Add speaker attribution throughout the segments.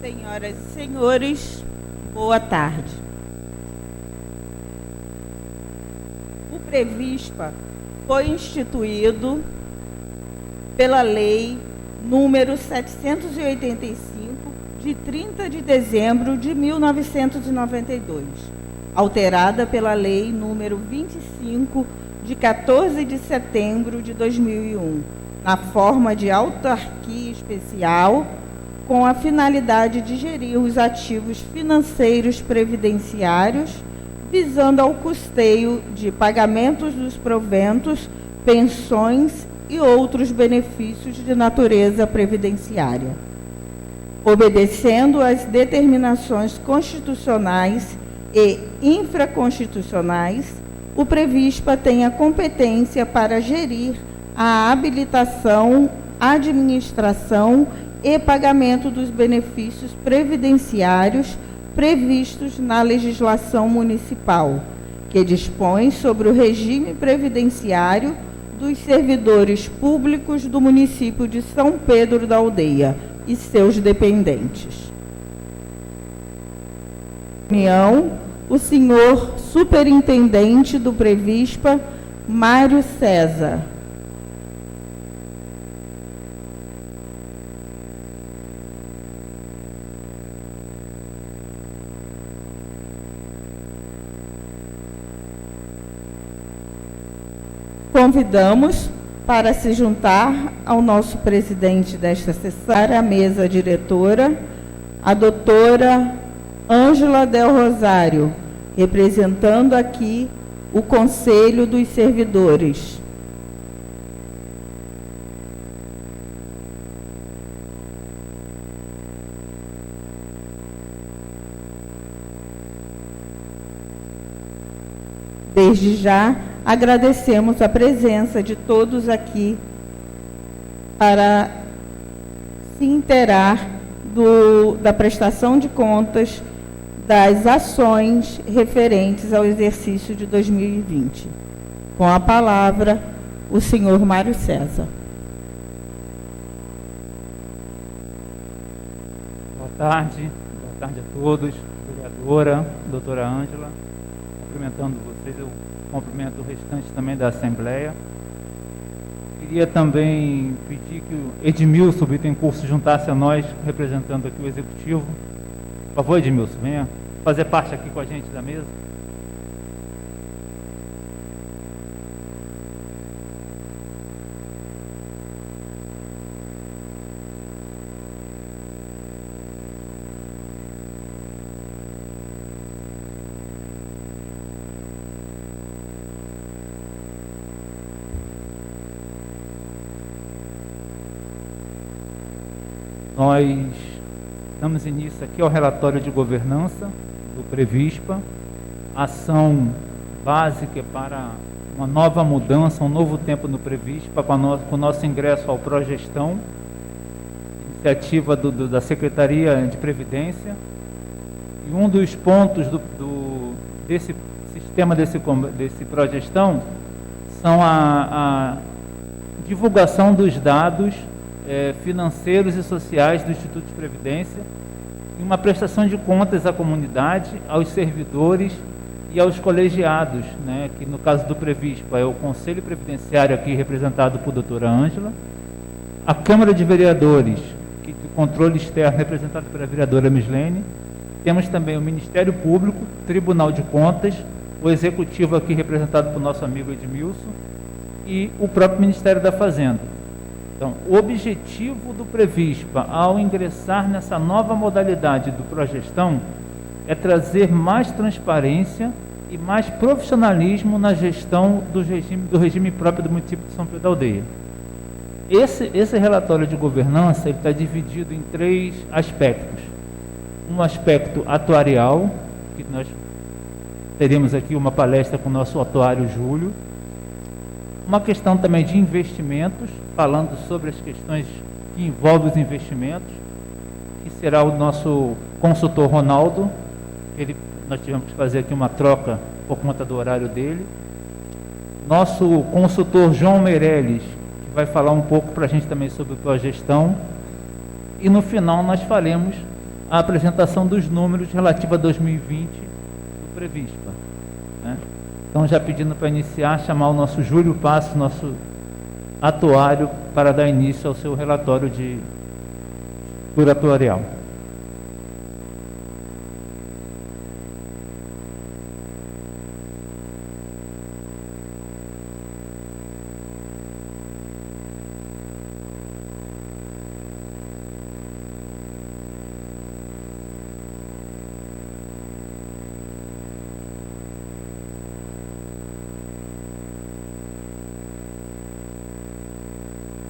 Speaker 1: Senhoras e senhores, boa tarde. O Previspa foi instituído pela Lei número 785, de 30 de dezembro de 1992, alterada pela Lei número 25, de 14 de setembro de 2001, na forma de autarquia especial, com a finalidade de gerir os ativos financeiros previdenciários, visando ao custeio de pagamentos dos proventos, pensões e outros benefícios de natureza previdenciária, obedecendo às determinações constitucionais e infraconstitucionais. O Previspa tem a competência para gerir a habilitação, administração e pagamento dos benefícios previdenciários previstos na legislação municipal, que dispõe sobre o regime previdenciário dos servidores públicos do município de São Pedro da Aldeia e seus dependentes. O senhor superintendente do Previspa, Mário César. Convidamos para se juntar ao nosso presidente desta sessão, a mesa diretora, a doutora Ângela Del Rosário, representando aqui o Conselho dos Servidores. Desde já, agradecemos a presença de todos aqui para se inteirar da prestação de contas das ações referentes ao exercício de 2020. Com a palavra, o senhor Mário César.
Speaker 2: Boa tarde a todos, vereadora, doutora Ângela, cumprimentando vocês, eu cumprimento o restante também da Assembleia. Queria também pedir que o Edmilson Bittencourt se juntasse a nós, representando aqui o Executivo. Por favor, Edmilson, venha fazer parte aqui com a gente da mesa. Nós damos início aqui ao relatório de governança do Previspa, ação básica para uma nova mudança, um novo tempo no Previspa, com o nosso ingresso ao Progestão, iniciativa da Secretaria de Previdência. E um dos pontos desse sistema, desse Progestão, são a divulgação dos dados financeiros e sociais do Instituto de Previdência e uma prestação de contas à comunidade, aos servidores e aos colegiados, né, que no caso do Previspa é o Conselho Previdenciário aqui representado por doutora Ângela, a Câmara de Vereadores, que de controle externo representado pela vereadora Mislene, temos também o Ministério Público, Tribunal de Contas, o Executivo aqui representado por nosso amigo Edmilson e o próprio Ministério da Fazenda. Então, o objetivo do Previspa, ao ingressar nessa nova modalidade do Progestão, é trazer mais transparência e mais profissionalismo na gestão do regime próprio do município de São Pedro da Aldeia. Esse relatório de governança está dividido em 3 aspectos. Um aspecto atuarial, que nós teremos aqui uma palestra com o nosso atuário Júlio. Uma questão também de investimentos, falando sobre as questões que envolvem os investimentos, que será o nosso consultor Ronaldo. Nós tivemos que fazer aqui uma troca por conta do horário dele. Nosso consultor João Meirelles, que vai falar um pouco para a gente também sobre a gestão. E no final nós faremos a apresentação dos números relativos a 2020 do Previspa, né? Então, já pedindo para iniciar, chamar o nosso Júlio Passos, nosso atuário, para dar início ao seu relatório de atuarial.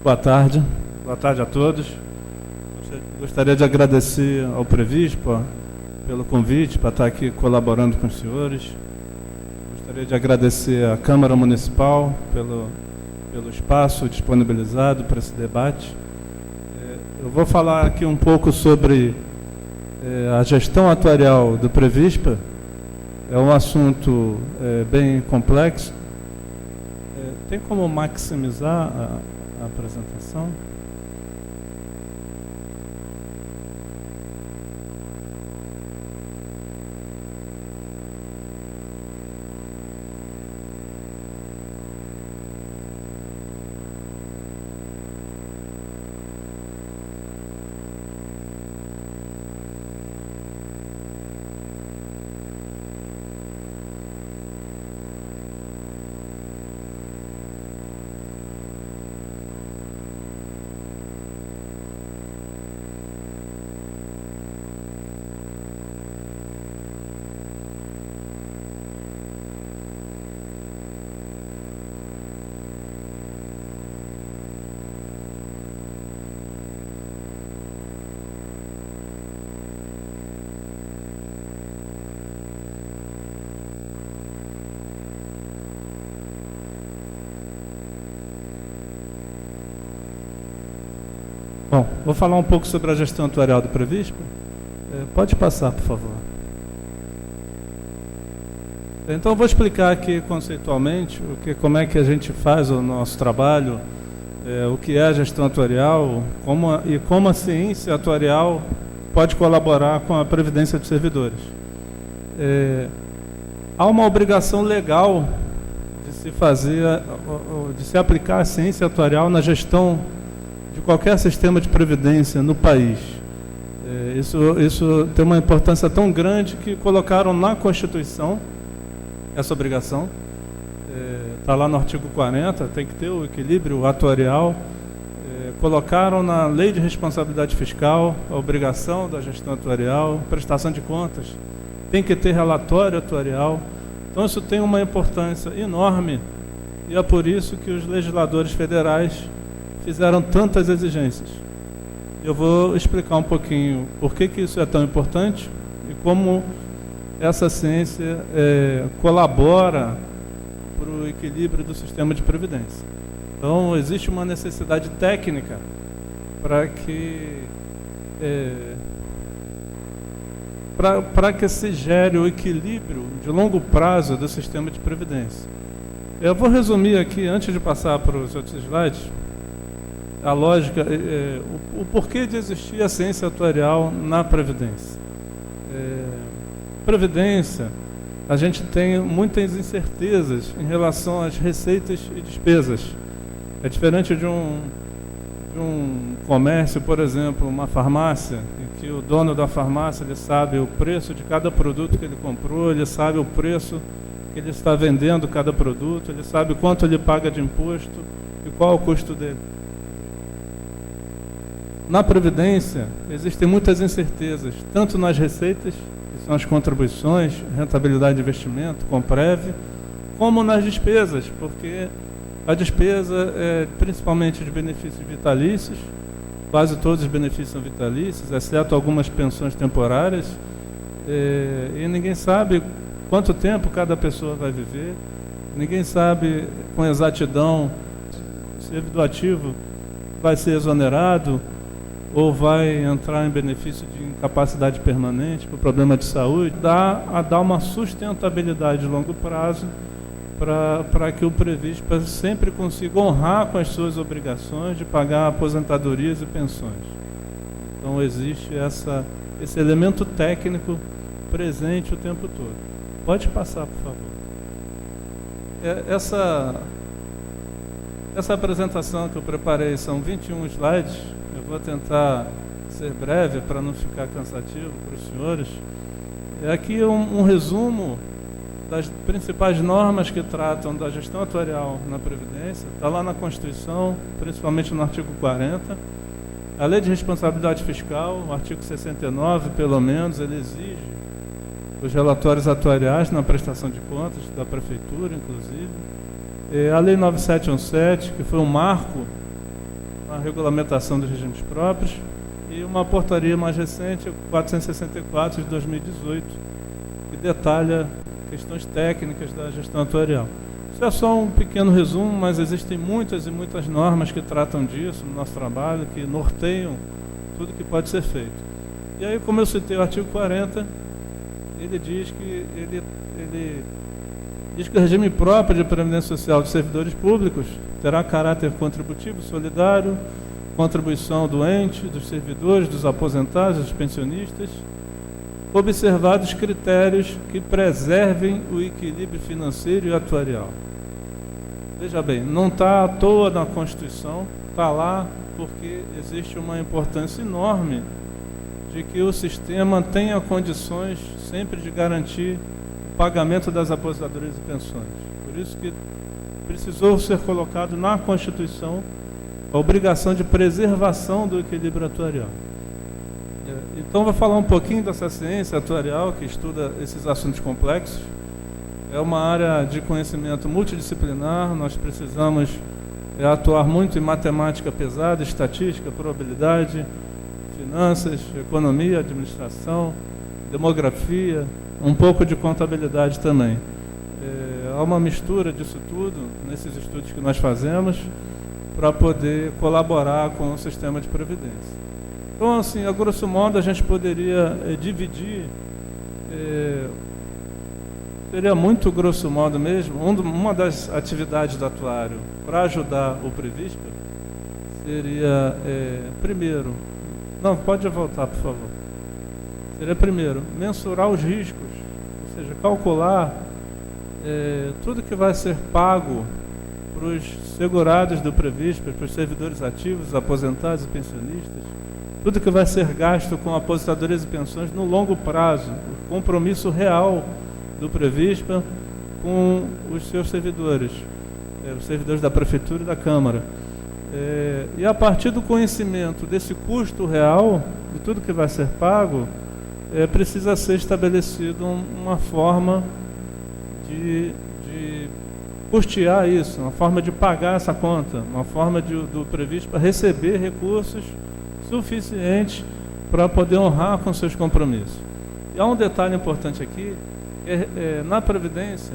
Speaker 3: Boa tarde a todos. Gostaria de agradecer ao Previspa pelo convite para estar aqui colaborando com os senhores. Gostaria de agradecer à Câmara Municipal pelo espaço disponibilizado para esse debate. Eu vou falar aqui um pouco sobre a gestão atuarial do Previspa. É um assunto bem complexo. Tem como maximizar a apresentação? Bom, vou falar um pouco sobre a gestão atuarial do Previspa. Pode passar, por favor. Então, eu vou explicar aqui conceitualmente como é que a gente faz o nosso trabalho, o que é a gestão atuarial, como a ciência atuarial pode colaborar com a previdência dos servidores. Há uma obrigação legal de se aplicar a ciência atuarial na gestão de qualquer sistema de previdência no país. Isso tem uma importância tão grande que colocaram na Constituição essa obrigação. Está lá no artigo 40, tem que ter o equilíbrio atuarial. Colocaram na Lei de Responsabilidade Fiscal a obrigação da gestão atuarial, prestação de contas, tem que ter relatório atuarial. Então isso tem uma importância enorme e é por isso que os legisladores federais fizeram tantas exigências. Eu vou explicar um pouquinho por que isso é tão importante e como essa ciência colabora para o equilíbrio do sistema de previdência. Então, existe uma necessidade técnica para que se gere o equilíbrio de longo prazo do sistema de previdência. Eu vou resumir aqui, antes de passar para os outros slides, a lógica, o porquê de existir a ciência atuarial na Previdência. Previdência, a gente tem muitas incertezas em relação às receitas e despesas. É diferente de um comércio, por exemplo, uma farmácia, em que o dono da farmácia ele sabe o preço de cada produto que ele comprou, ele sabe o preço que ele está vendendo cada produto, ele sabe quanto ele paga de imposto e qual é o custo dele. Na Previdência, existem muitas incertezas, tanto nas receitas, que são as contribuições, rentabilidade de investimento, Comprev, como nas despesas, porque a despesa é principalmente de benefícios vitalícios, quase todos os benefícios são vitalícios, exceto algumas pensões temporárias, e ninguém sabe quanto tempo cada pessoa vai viver, ninguém sabe com exatidão se o servidor ativo vai ser exonerado ou vai entrar em benefício de incapacidade permanente por problema de saúde, dá uma sustentabilidade de longo prazo para que o Previspa sempre consiga honrar com as suas obrigações de pagar aposentadorias e pensões. Então existe esse elemento técnico presente o tempo todo. Pode passar, por favor. Essa apresentação que eu preparei são 21 slides. Eu vou tentar ser breve para não ficar cansativo para os senhores. É aqui um resumo das principais normas que tratam da gestão atuarial na Previdência. Está lá na Constituição, principalmente no artigo 40. A Lei de Responsabilidade Fiscal, o artigo 69, pelo menos, ele exige os relatórios atuariais na prestação de contas da Prefeitura, inclusive. A Lei 9717, que foi um marco na regulamentação dos regimes próprios, e uma portaria mais recente, 464 de 2018, que detalha questões técnicas da gestão atuarial. Isso é só um pequeno resumo, mas existem muitas e muitas normas que tratam disso no nosso trabalho, que norteiam tudo que pode ser feito. E aí, como eu citei o artigo 40, ele diz que o regime próprio de previdência social de servidores públicos terá caráter contributivo, solidário, contribuição do ente, dos servidores, dos aposentados, dos pensionistas, observados critérios que preservem o equilíbrio financeiro e atuarial. Veja bem, não está à toa na Constituição, está lá porque existe uma importância enorme de que o sistema tenha condições sempre de garantir o pagamento das aposentadorias e pensões. Por isso que precisou ser colocado na Constituição a obrigação de preservação do equilíbrio atuarial. Então, vou falar um pouquinho dessa ciência atuarial que estuda esses assuntos complexos. É uma área de conhecimento multidisciplinar, nós precisamos atuar muito em matemática pesada, estatística, probabilidade, finanças, economia, administração, demografia, um pouco de contabilidade também. Há uma mistura disso tudo nesses estudos que nós fazemos para poder colaborar com o sistema de previdência. Então, assim, a grosso modo, a gente poderia dividir, seria muito grosso modo mesmo, uma das atividades do atuário para ajudar o Previspa seria, primeiro, não, pode voltar, por favor, seria primeiro, mensurar os riscos, ou seja, calcular tudo que vai ser pago para os segurados do Previspa, para os servidores ativos, aposentados e pensionistas, tudo que vai ser gasto com aposentadorias e pensões no longo prazo, o compromisso real do Previspa com os seus servidores, os servidores da Prefeitura e da Câmara. E a partir do conhecimento desse custo real, de tudo que vai ser pago, precisa ser estabelecido uma forma de custear isso, uma forma de pagar essa conta, uma forma do Previspa receber recursos suficientes para poder honrar com seus compromissos. E há um detalhe importante aqui, na Previdência,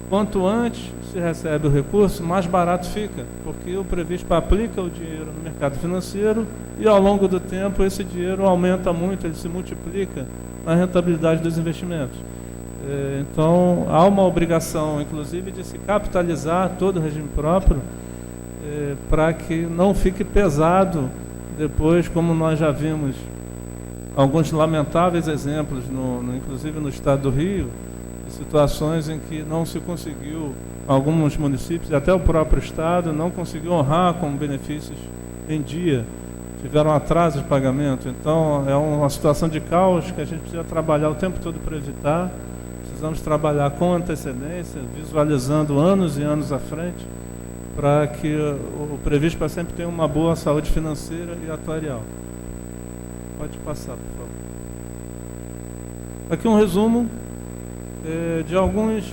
Speaker 3: quanto antes se recebe o recurso, mais barato fica, porque o Previspa aplica o dinheiro no mercado financeiro e ao longo do tempo esse dinheiro aumenta muito, ele se multiplica na rentabilidade dos investimentos. Então, há uma obrigação, inclusive, de se capitalizar todo o regime próprio para que não fique pesado depois, como nós já vimos alguns lamentáveis exemplos, inclusive no estado do Rio, de situações em que não se conseguiu, alguns municípios, e até o próprio estado, não conseguiu honrar com benefícios em dia, tiveram atraso de pagamento. Então, é uma situação de caos que a gente precisa trabalhar o tempo todo para evitar. Precisamos trabalhar com antecedência, visualizando anos e anos à frente, para que o Previspa sempre tenha uma boa saúde financeira e atuarial. Pode passar, por favor. Aqui um resumo de algumas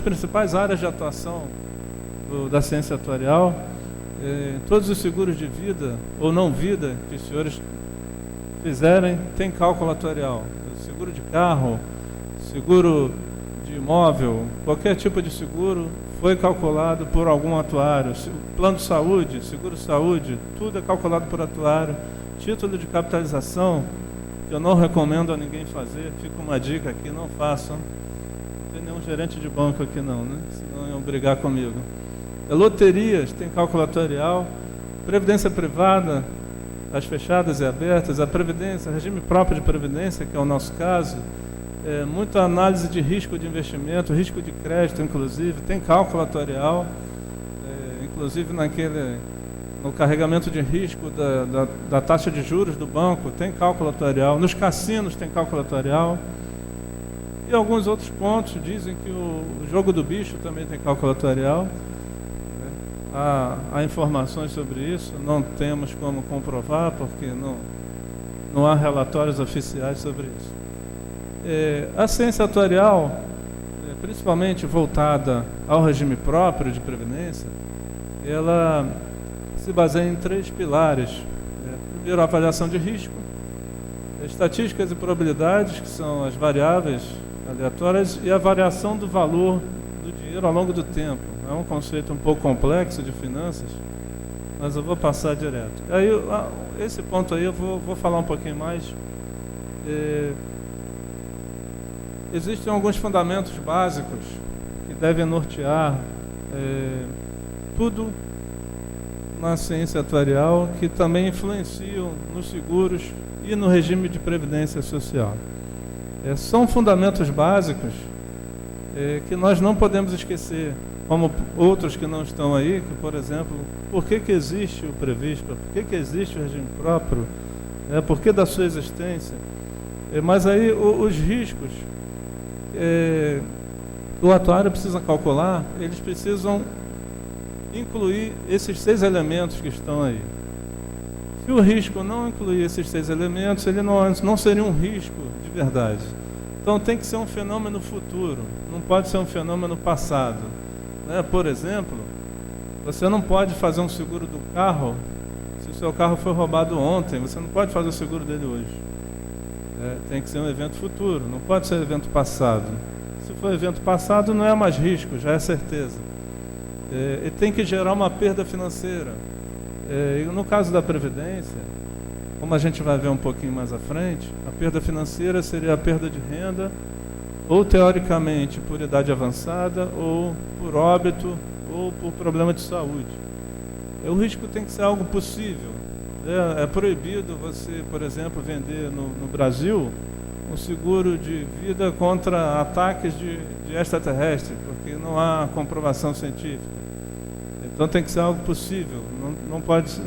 Speaker 3: principais áreas de atuação da ciência atuarial. Todos os seguros de vida ou não vida que os senhores fizerem tem cálculo atuarial. Seguro de carro, seguro de imóvel, qualquer tipo de seguro foi calculado por algum atuário. Plano de saúde, seguro de saúde, tudo é calculado por atuário. Título de capitalização, que eu não recomendo a ninguém fazer, fica uma dica aqui, não façam. Não tem nenhum gerente de banco aqui não, né? Senão iam brigar comigo. Loterias, tem cálculo atuarial. Previdência privada, as fechadas e abertas, a previdência, regime próprio de previdência, que é o nosso caso, muita análise de risco de investimento, risco de crédito, inclusive, tem cálculo atuarial, inclusive no carregamento de risco da taxa de juros do banco, tem cálculo atuarial, nos cassinos tem cálculo atuarial, e alguns outros pontos dizem que o jogo do bicho também tem cálculo atuarial. Há informações sobre isso, não temos como comprovar, porque não há relatórios oficiais sobre isso. A ciência atuarial, principalmente voltada ao regime próprio de previdência, ela se baseia em 3 pilares. Primeiro, a avaliação de risco, estatísticas e probabilidades, que são as variáveis aleatórias, e a variação do valor do dinheiro ao longo do tempo. É um conceito um pouco complexo de finanças, mas eu vou passar direto. Aí, esse ponto aí eu vou falar um pouquinho mais. Existem alguns fundamentos básicos que devem nortear tudo na ciência atuarial, que também influenciam nos seguros e no regime de previdência social. São fundamentos básicos que nós não podemos esquecer, como outros que não estão aí, que, por exemplo, por que existe o Previspa, por que existe o regime próprio, por que da sua existência. Mas aí os riscos o atuário precisa calcular, eles precisam incluir esses 6 elementos que estão aí. Se o risco não incluir esses 6 elementos, ele não seria um risco de verdade. Então tem que ser um fenômeno futuro, não pode ser um fenômeno passado. Por exemplo, você não pode fazer um seguro do carro se o seu carro foi roubado ontem, você não pode fazer o seguro dele hoje. Tem que ser um evento futuro, não pode ser um evento passado. Se for evento passado, não é mais risco, já é certeza. E tem que gerar uma perda financeira. E no caso da Previdência, como a gente vai ver um pouquinho mais à frente, a perda financeira seria a perda de renda, ou teoricamente por idade avançada, ou por óbito, ou por problema de saúde. O risco tem que ser algo possível. É proibido você, por exemplo, vender no Brasil um seguro de vida contra ataques de extraterrestres, porque não há comprovação científica. Então tem que ser algo possível,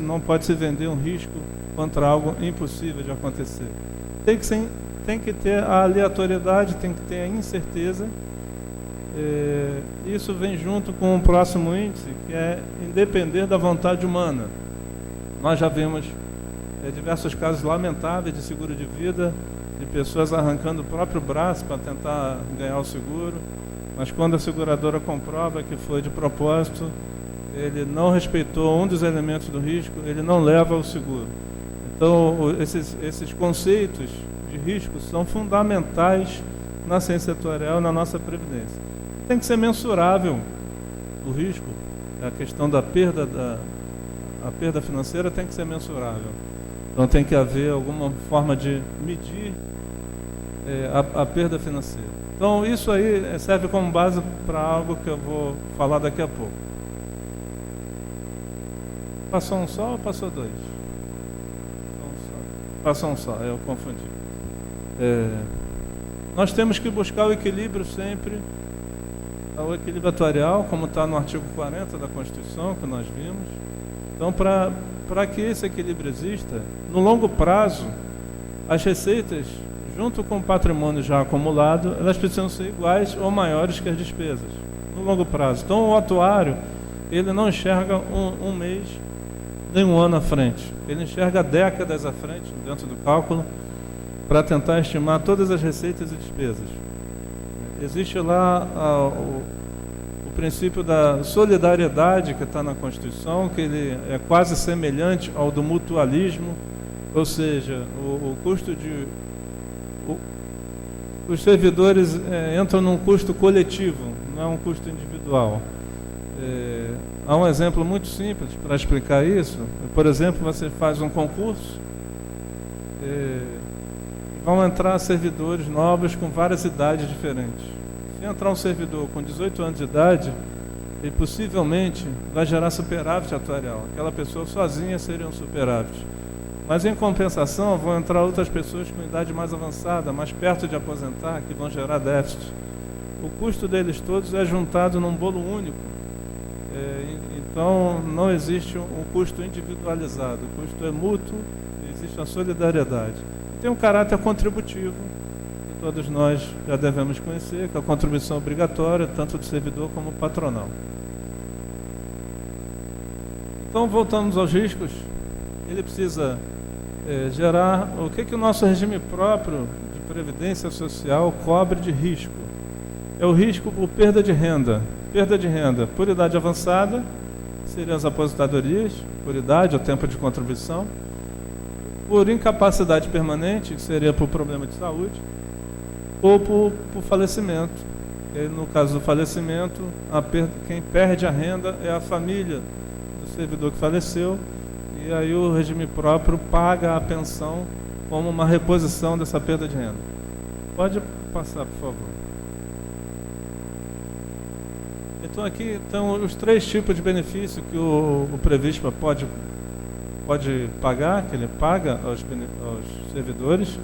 Speaker 3: não pode se vender um risco contra algo impossível de acontecer. Tem que ter a aleatoriedade, tem que ter a incerteza. Isso vem junto com o próximo índice, que é independer da vontade humana. Nós já vimos diversos casos lamentáveis de seguro de vida, de pessoas arrancando o próprio braço para tentar ganhar o seguro, mas quando a seguradora comprova que foi de propósito, ele não respeitou um dos elementos do risco, ele não leva o seguro. Então, esses conceitos de risco são fundamentais na ciência atuarial, na nossa previdência. Tem que ser mensurável o risco, a questão da perda a perda financeira tem que ser mensurável. Então tem que haver alguma forma de medir a perda financeira. Então isso aí serve como base para algo que eu vou falar daqui a pouco. Passou um só ou passou 2? Passou um só, eu confundi. Nós temos que buscar o equilíbrio sempre, o equilíbrio atuarial, como está no artigo 40 da Constituição, que nós vimos. Então, para que esse equilíbrio exista, no longo prazo, as receitas, junto com o patrimônio já acumulado, elas precisam ser iguais ou maiores que as despesas, no longo prazo. Então, o atuário, ele não enxerga um mês nem um ano à frente, ele enxerga décadas à frente, dentro do cálculo, para tentar estimar todas as receitas e despesas. Existe lá o princípio da solidariedade que está na Constituição, que ele é quase semelhante ao do mutualismo, ou seja, o custo de... os servidores entram num custo coletivo, não é um custo individual. Há um exemplo muito simples para explicar isso. Por exemplo, você faz um concurso, vão entrar servidores novos com várias idades diferentes. Se entrar um servidor com 18 anos de idade, ele possivelmente vai gerar superávit atuarial. Aquela pessoa sozinha seria um superávit. Mas, em compensação, vão entrar outras pessoas com idade mais avançada, mais perto de aposentar, que vão gerar déficit. O custo deles todos é juntado num bolo único. Então, não existe um custo individualizado. O custo é mútuo, existe a solidariedade. Tem um caráter contributivo, que todos nós já devemos conhecer, que é a contribuição obrigatória, tanto do servidor como patronal. Então, voltamos aos riscos. Ele precisa gerar o que o nosso regime próprio de previdência social cobre de risco. É o risco por perda de renda. Perda de renda por idade avançada, seriam as aposentadorias, por idade ou tempo de contribuição. Por incapacidade permanente, que seria por problema de saúde, ou por falecimento. E aí, no caso do falecimento, quem perde a renda é a família do servidor que faleceu, e aí o regime próprio paga a pensão como uma reposição dessa perda de renda. Pode passar, por favor. Então, aqui estão os 3 tipos de benefício que o Previspa pode pagar, que ele paga aos servidores.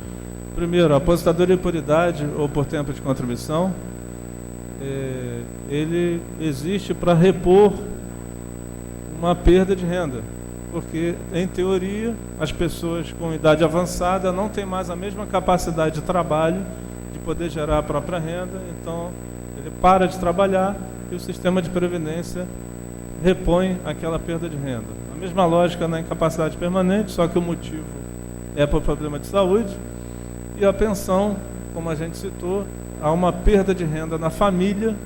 Speaker 3: Primeiro, a aposentadoria por idade ou por tempo de contribuição. Ele existe para repor uma perda de renda, porque, em teoria, as pessoas com idade avançada não têm mais a mesma capacidade de trabalho de poder gerar a própria renda, então ele para de trabalhar e o sistema de previdência repõe aquela perda de renda. A mesma lógica na incapacidade permanente, só que o motivo é por problema de saúde, e a pensão, como a gente citou, há uma perda de renda na família,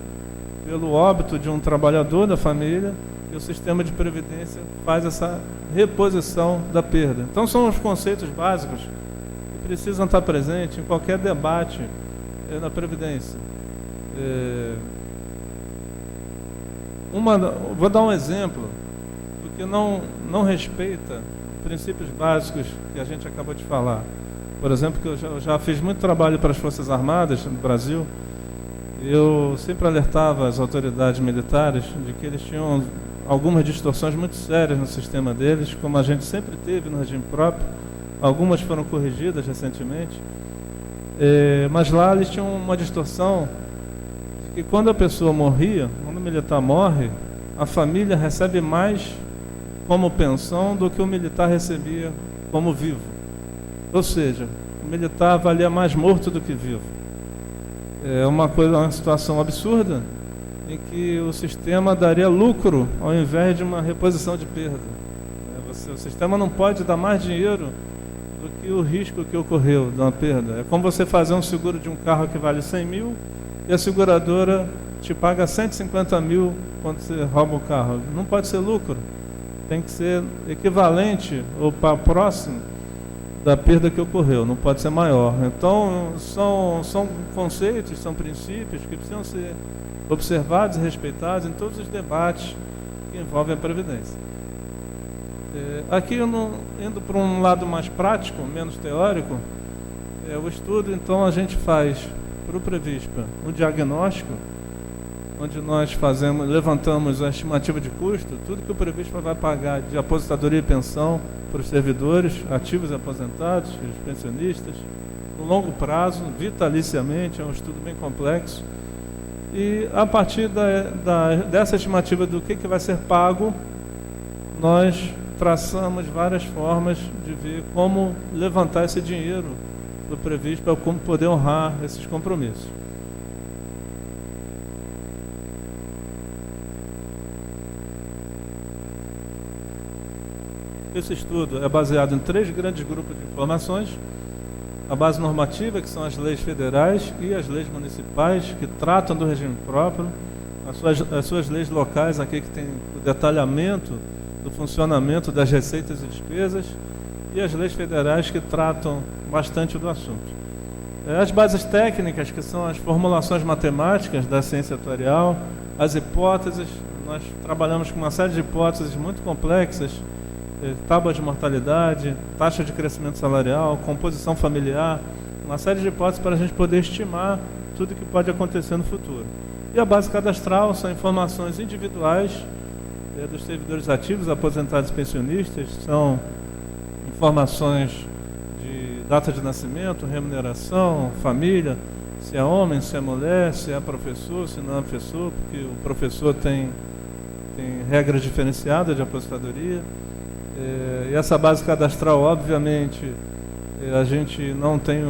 Speaker 3: pelo óbito de um trabalhador da família, e o sistema de previdência faz essa reposição da perda. Então, são os conceitos básicos que precisam estar presentes em qualquer debate na Previdência. Vou dar um exemplo do que não respeita princípios básicos que a gente acabou de falar. Por exemplo, que eu já fiz muito trabalho para as Forças Armadas no Brasil, e eu sempre alertava as autoridades militares de que eles tinham algumas distorções muito sérias no sistema deles, como a gente sempre teve no regime próprio. Algumas foram corrigidas recentemente, mas lá eles tinham uma distorção de que quando a pessoa morria, quando o militar morre, a família recebe mais como pensão do que o militar recebia como vivo. Ou seja, o militar valia mais morto do que vivo. É uma situação absurda, em que o sistema daria lucro ao invés de uma reposição de perda. O sistema não pode dar mais dinheiro do que o risco que ocorreu de uma perda. É como você fazer um seguro de um carro que vale 100 mil e a seguradora te paga 150 mil quando você rouba o carro. Não pode ser lucro. Tem que ser equivalente ou próximo da perda que ocorreu, não pode ser maior. Então, são conceitos, são princípios que precisam ser observados e respeitados em todos os debates que envolvem a Previdência. Aqui, indo para um lado mais prático, menos teórico, o estudo, então, a gente faz para o Previspa um diagnóstico, onde nós levantamos a estimativa de custo, tudo que o Previspa vai pagar de aposentadoria e pensão para os servidores, ativos e aposentados, os pensionistas, no longo prazo, vitaliciamente, é um estudo bem complexo. E a partir dessa estimativa do que vai ser pago, nós traçamos várias formas de ver como levantar esse dinheiro do Previspa, como poder honrar esses compromissos. Esse estudo é baseado em 3 grandes grupos de informações: a base normativa, que são as leis federais e as leis municipais, que tratam do regime próprio, as suas leis locais, aqui que tem o detalhamento do funcionamento das receitas e despesas, e as leis federais, que tratam bastante do assunto. As bases técnicas, que são as formulações matemáticas da ciência atuarial, as hipóteses. Nós trabalhamos com uma série de hipóteses muito complexas: tábua de mortalidade, taxa de crescimento salarial, composição familiar, uma série de hipóteses para a gente poder estimar tudo que pode acontecer no futuro. E a base cadastral são informações individuais dos servidores ativos, aposentados e pensionistas, são informações de data de nascimento, remuneração, família, se é homem, se é mulher, se é professor, se não é professor, porque o professor tem regras diferenciadas de aposentadoria. E essa base cadastral, obviamente, a gente não tem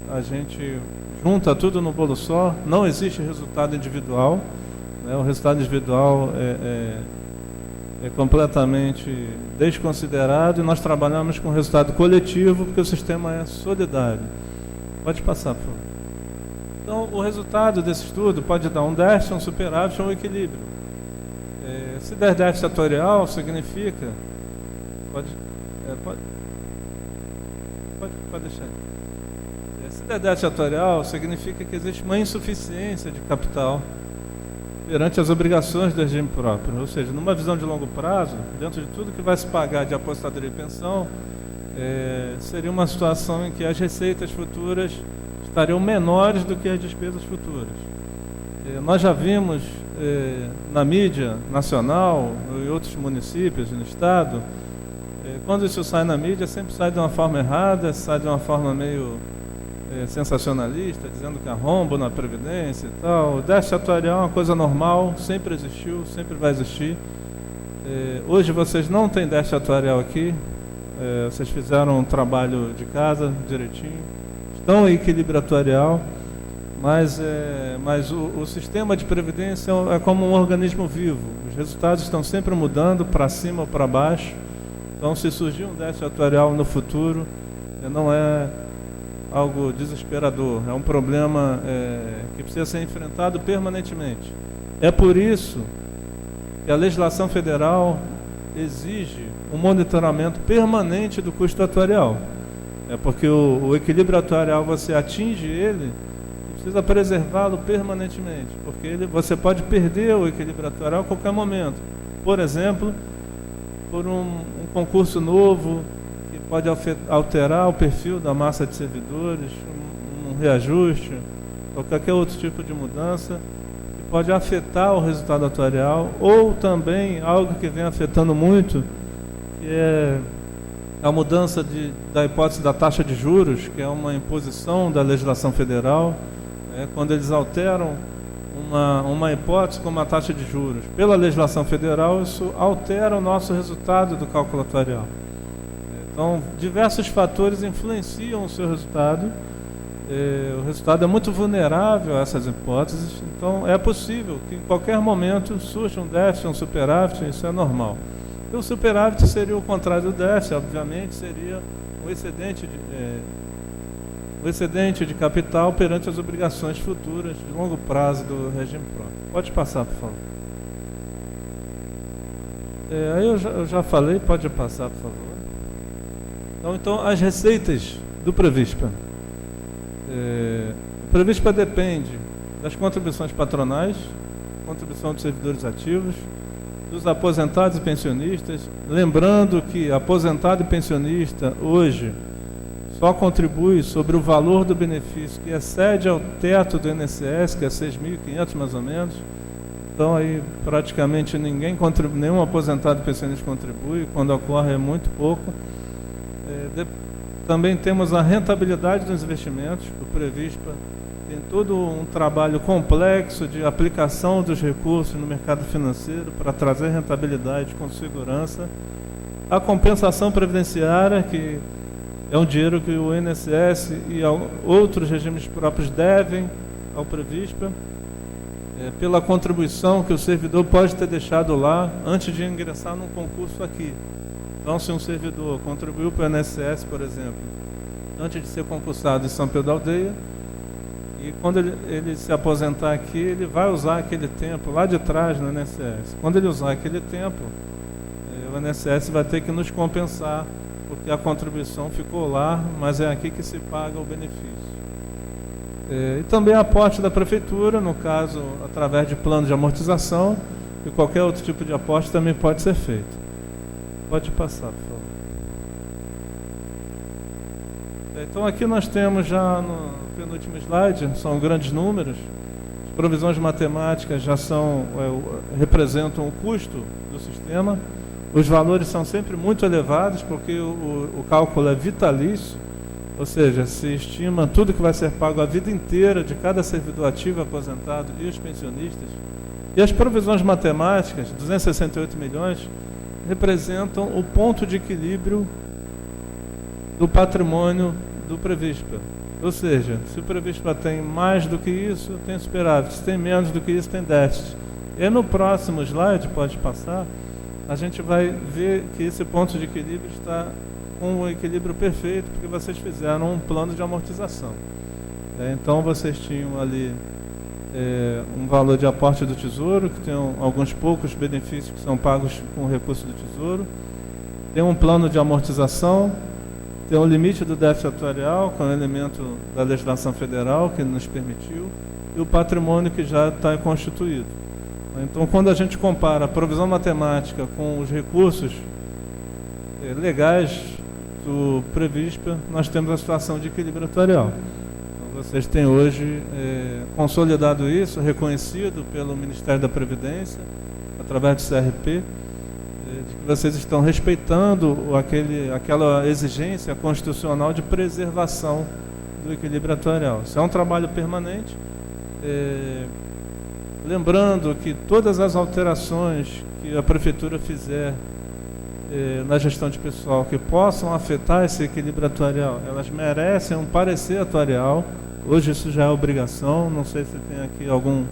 Speaker 3: a gente junta tudo no bolo só, não existe resultado individual, né? O resultado individual é completamente desconsiderado e nós trabalhamos com resultado coletivo porque o sistema é solidário. Pode passar, por favor. Então, o resultado desse estudo pode dar um déficit, um superávit ou um equilíbrio. Se der déficit atuarial, significa... Pode deixar aí. Se der déficit atuarial, significa que existe uma insuficiência de capital perante as obrigações do regime próprio. Ou seja, numa visão de longo prazo, dentro de tudo que vai se pagar de aposentadoria e pensão, seria uma situação em que as receitas futuras estariam menores do que as despesas futuras. Nós já vimos na mídia nacional, em outros municípios, no estado, quando isso sai na mídia, sempre sai de uma forma errada, sai de uma forma meio sensacionalista, dizendo que há rombo na Previdência e tal. O déficit atuarial é uma coisa normal, sempre existiu, sempre vai existir. Hoje vocês não têm déficit atuarial aqui, vocês fizeram um trabalho de casa direitinho, estão em equilíbrio atuarial, mas o sistema de previdência é como um organismo vivo. Os resultados estão sempre mudando para cima ou para baixo. Então, se surgir um déficit atuarial no futuro, não é algo desesperador, é um problema que precisa ser enfrentado permanentemente. É por isso que a legislação federal exige um monitoramento permanente do custo atuarial. É porque o equilíbrio atuarial, você atinge ele, precisa preservá-lo permanentemente, porque você pode perder o equilíbrio atuarial a qualquer momento. Por exemplo, por um concurso novo que pode alterar o perfil da massa de servidores, um reajuste, ou qualquer outro tipo de mudança que pode afetar o resultado atuarial, ou também algo que vem afetando muito, que é a mudança da hipótese da taxa de juros, que é uma imposição da legislação federal, quando eles alteram uma hipótese como a taxa de juros pela legislação federal, isso altera o nosso resultado do cálculo atuarial. Então, diversos fatores influenciam o seu resultado. O resultado é muito vulnerável a essas hipóteses, então é possível que em qualquer momento surja um déficit, um superávit, isso é normal. Então, o superávit seria o contrário do déficit, obviamente, seria o excedente de capital perante as obrigações futuras de longo prazo do regime próprio. Pode passar, por favor. Aí eu já falei, pode passar, por favor. Então, as receitas do Previspa. O Previspa depende das contribuições patronais, contribuição dos servidores ativos, dos aposentados e pensionistas. Lembrando que aposentado e pensionista, hoje, só contribui sobre o valor do benefício que excede ao teto do INSS, que é 6.500 mais ou menos. Então, aí praticamente ninguém contribui, nenhum aposentado e pensionista contribui, quando ocorre é muito pouco. Também temos a rentabilidade dos investimentos. O Previspa tem todo um trabalho complexo de aplicação dos recursos no mercado financeiro para trazer rentabilidade com segurança. A compensação previdenciária, que é um dinheiro que o INSS e outros regimes próprios devem ao Previspa, pela contribuição que o servidor pode ter deixado lá antes de ingressar num concurso aqui. Então, se um servidor contribuiu para o INSS, por exemplo, antes de ser concursado em São Pedro da Aldeia, e quando ele se aposentar aqui, ele vai usar aquele tempo lá de trás no INSS. Quando ele usar aquele tempo, o INSS vai ter que nos compensar, porque a contribuição ficou lá, mas é aqui que se paga o benefício. E também aporte da Prefeitura, no caso, através de plano de amortização, e qualquer outro tipo de aporte também pode ser feito. Pode passar, por favor. Então, aqui nós temos já no penúltimo slide, são grandes números. As provisões matemáticas já representam o custo do sistema. Os valores são sempre muito elevados, porque o cálculo é vitalício, ou seja, se estima tudo que vai ser pago a vida inteira de cada servidor ativo, aposentado e os pensionistas. E as provisões matemáticas, 268 milhões, representam o ponto de equilíbrio do patrimônio do Previspa. Ou seja, se o Previspa tem mais do que isso, tem superávit. Se tem menos do que isso, tem déficit. E no próximo slide, pode passar, a gente vai ver que esse ponto de equilíbrio está com o equilíbrio perfeito, porque vocês fizeram um plano de amortização. Então, vocês tinham ali um valor de aporte do Tesouro, que tem alguns poucos benefícios que são pagos com o recurso do Tesouro. Tem um plano de amortização, tem um limite do déficit atuarial, que é um elemento da legislação federal que nos permitiu, e o patrimônio que já está constituído. Então, quando a gente compara a provisão matemática com os recursos legais do Previspa, nós temos a situação de equilíbrio atuarial. Então, vocês têm hoje consolidado isso, reconhecido pelo Ministério da Previdência, através do CRP, de que vocês estão respeitando aquela exigência constitucional de preservação do equilíbrio atuarial. Isso é um trabalho permanente. Lembrando que todas as alterações que a Prefeitura fizer na gestão de pessoal que possam afetar esse equilíbrio atuarial, elas merecem um parecer atuarial. Hoje isso já é obrigação, não sei se tem aqui algum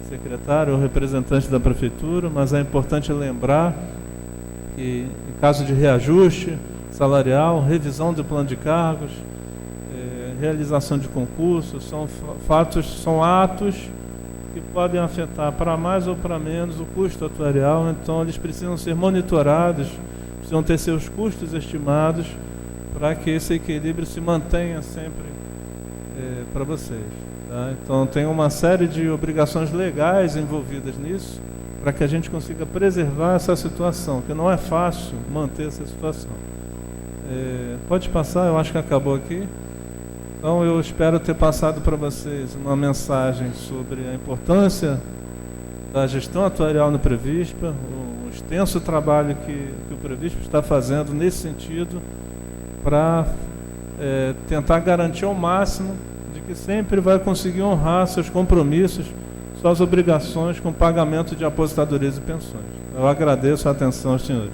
Speaker 3: secretário ou representante da Prefeitura, mas é importante lembrar que em caso de reajuste salarial, revisão do plano de cargos, realização de concursos, são atos que podem afetar para mais ou para menos o custo atuarial, então eles precisam ser monitorados, precisam ter seus custos estimados para que esse equilíbrio se mantenha sempre para vocês. Tá? Então tem uma série de obrigações legais envolvidas nisso para que a gente consiga preservar essa situação, que não é fácil manter essa situação. Pode passar, eu acho que acabou aqui. Então, eu espero ter passado para vocês uma mensagem sobre a importância da gestão atuarial no Previspa, o extenso trabalho que o Previspa está fazendo nesse sentido, para tentar garantir ao máximo de que sempre vai conseguir honrar seus compromissos, suas obrigações com pagamento de aposentadorias e pensões. Eu agradeço a atenção aos senhores.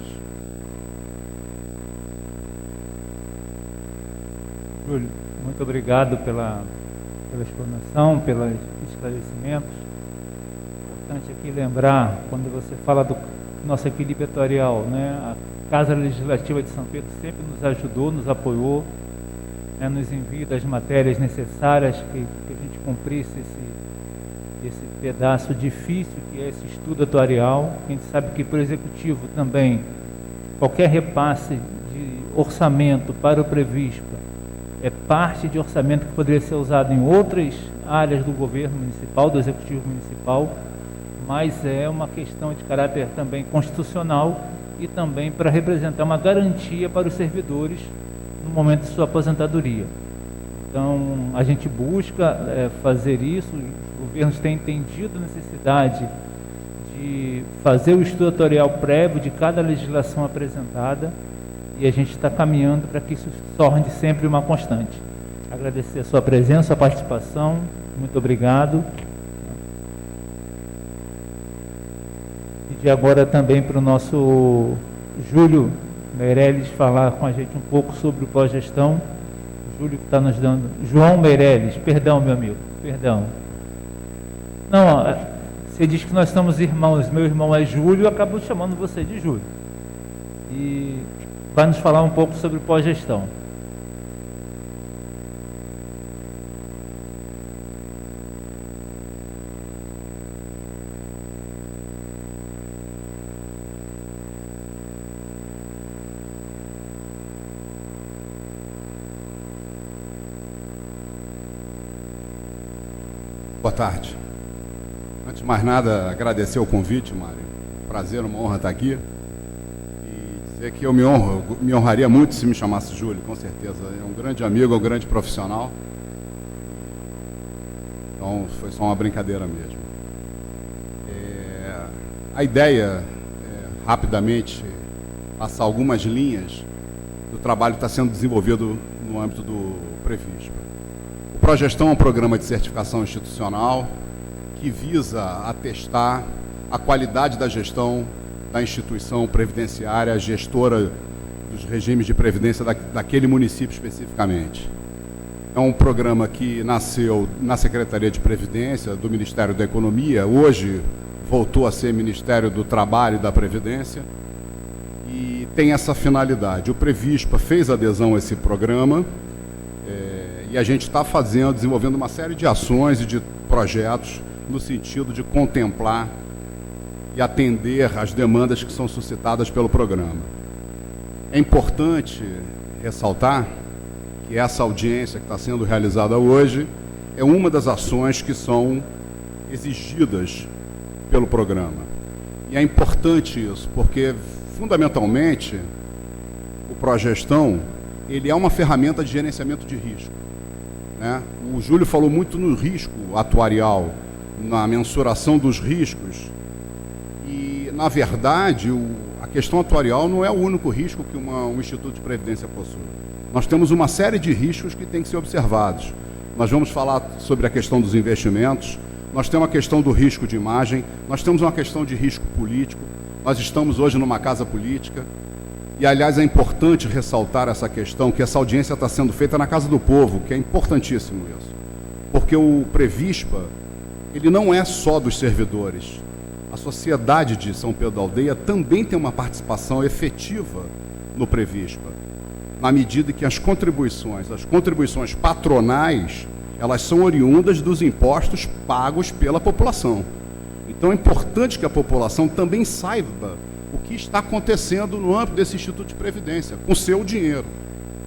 Speaker 2: Júlio, muito obrigado pela explanação, pelos esclarecimentos. Importante aqui lembrar, quando você fala do nosso equilíbrio atuarial, né, a Casa Legislativa de São Pedro sempre nos ajudou, nos apoiou, né, nos envio das matérias necessárias que a gente cumprisse esse pedaço difícil que é esse estudo atuarial. A gente sabe que para o Executivo também, qualquer repasse de orçamento para o Previspa é parte de orçamento que poderia ser usado em outras áreas do governo municipal, do Executivo municipal, mas é uma questão de caráter também constitucional e também para representar uma garantia para os servidores no momento de sua aposentadoria. Então, a gente busca fazer isso, os governos têm entendido a necessidade de fazer o estudo atuarial prévio de cada legislação apresentada, e a gente está caminhando para que isso se torne sempre uma constante. Agradecer a sua presença, a participação, muito obrigado. Pedir agora também para o nosso Júlio Meirelles falar com a gente um pouco sobre o pós-gestão. Júlio que está nos dando... João Meirelles, perdão, meu amigo, perdão. Não, você diz que nós somos irmãos, meu irmão é Júlio, eu acabo chamando você de Júlio. E vai nos falar um pouco sobre pós-gestão.
Speaker 4: Boa tarde. Antes de mais nada, agradecer o convite, Mário. Prazer, uma honra estar aqui. E dizer que eu me honraria muito se me chamasse Júlio, com certeza. É um grande amigo, é um grande profissional. Então, foi só uma brincadeira mesmo. A ideia, rapidamente, passar algumas linhas do trabalho que está sendo desenvolvido no âmbito do Previspa. O Progestão é um programa de certificação institucional que visa atestar a qualidade da gestão da instituição previdenciária, gestora dos regimes de previdência daquele município especificamente. É um programa que nasceu na Secretaria de Previdência do Ministério da Economia, hoje voltou a ser Ministério do Trabalho e da Previdência, e tem essa finalidade. O Previspa fez adesão a esse programa e a gente está desenvolvendo uma série de ações e de projetos no sentido de contemplar e atender às demandas que são suscitadas pelo programa. É importante ressaltar que essa audiência que está sendo realizada hoje é uma das ações que são exigidas pelo programa. E é importante isso, porque, fundamentalmente, o Progestão, ele é uma ferramenta de gerenciamento de risco, né? O Júlio falou muito no risco atuarial, na mensuração dos riscos, e, na verdade, a questão atuarial não é o único risco que um Instituto de Previdência possui. Nós temos uma série de riscos que têm que ser observados. Nós vamos falar sobre a questão dos investimentos, nós temos a questão do risco de imagem, nós temos uma questão de risco político, nós estamos hoje numa casa política, e, aliás, é importante ressaltar essa questão, que essa audiência está sendo feita na Casa do Povo, que é importantíssimo isso, porque o Previspa, ele não é só dos servidores. A sociedade de São Pedro da Aldeia também tem uma participação efetiva no Previspa, na medida que as contribuições patronais, elas são oriundas dos impostos pagos pela população. Então é importante que a população também saiba o que está acontecendo no âmbito desse Instituto de Previdência, com o seu dinheiro,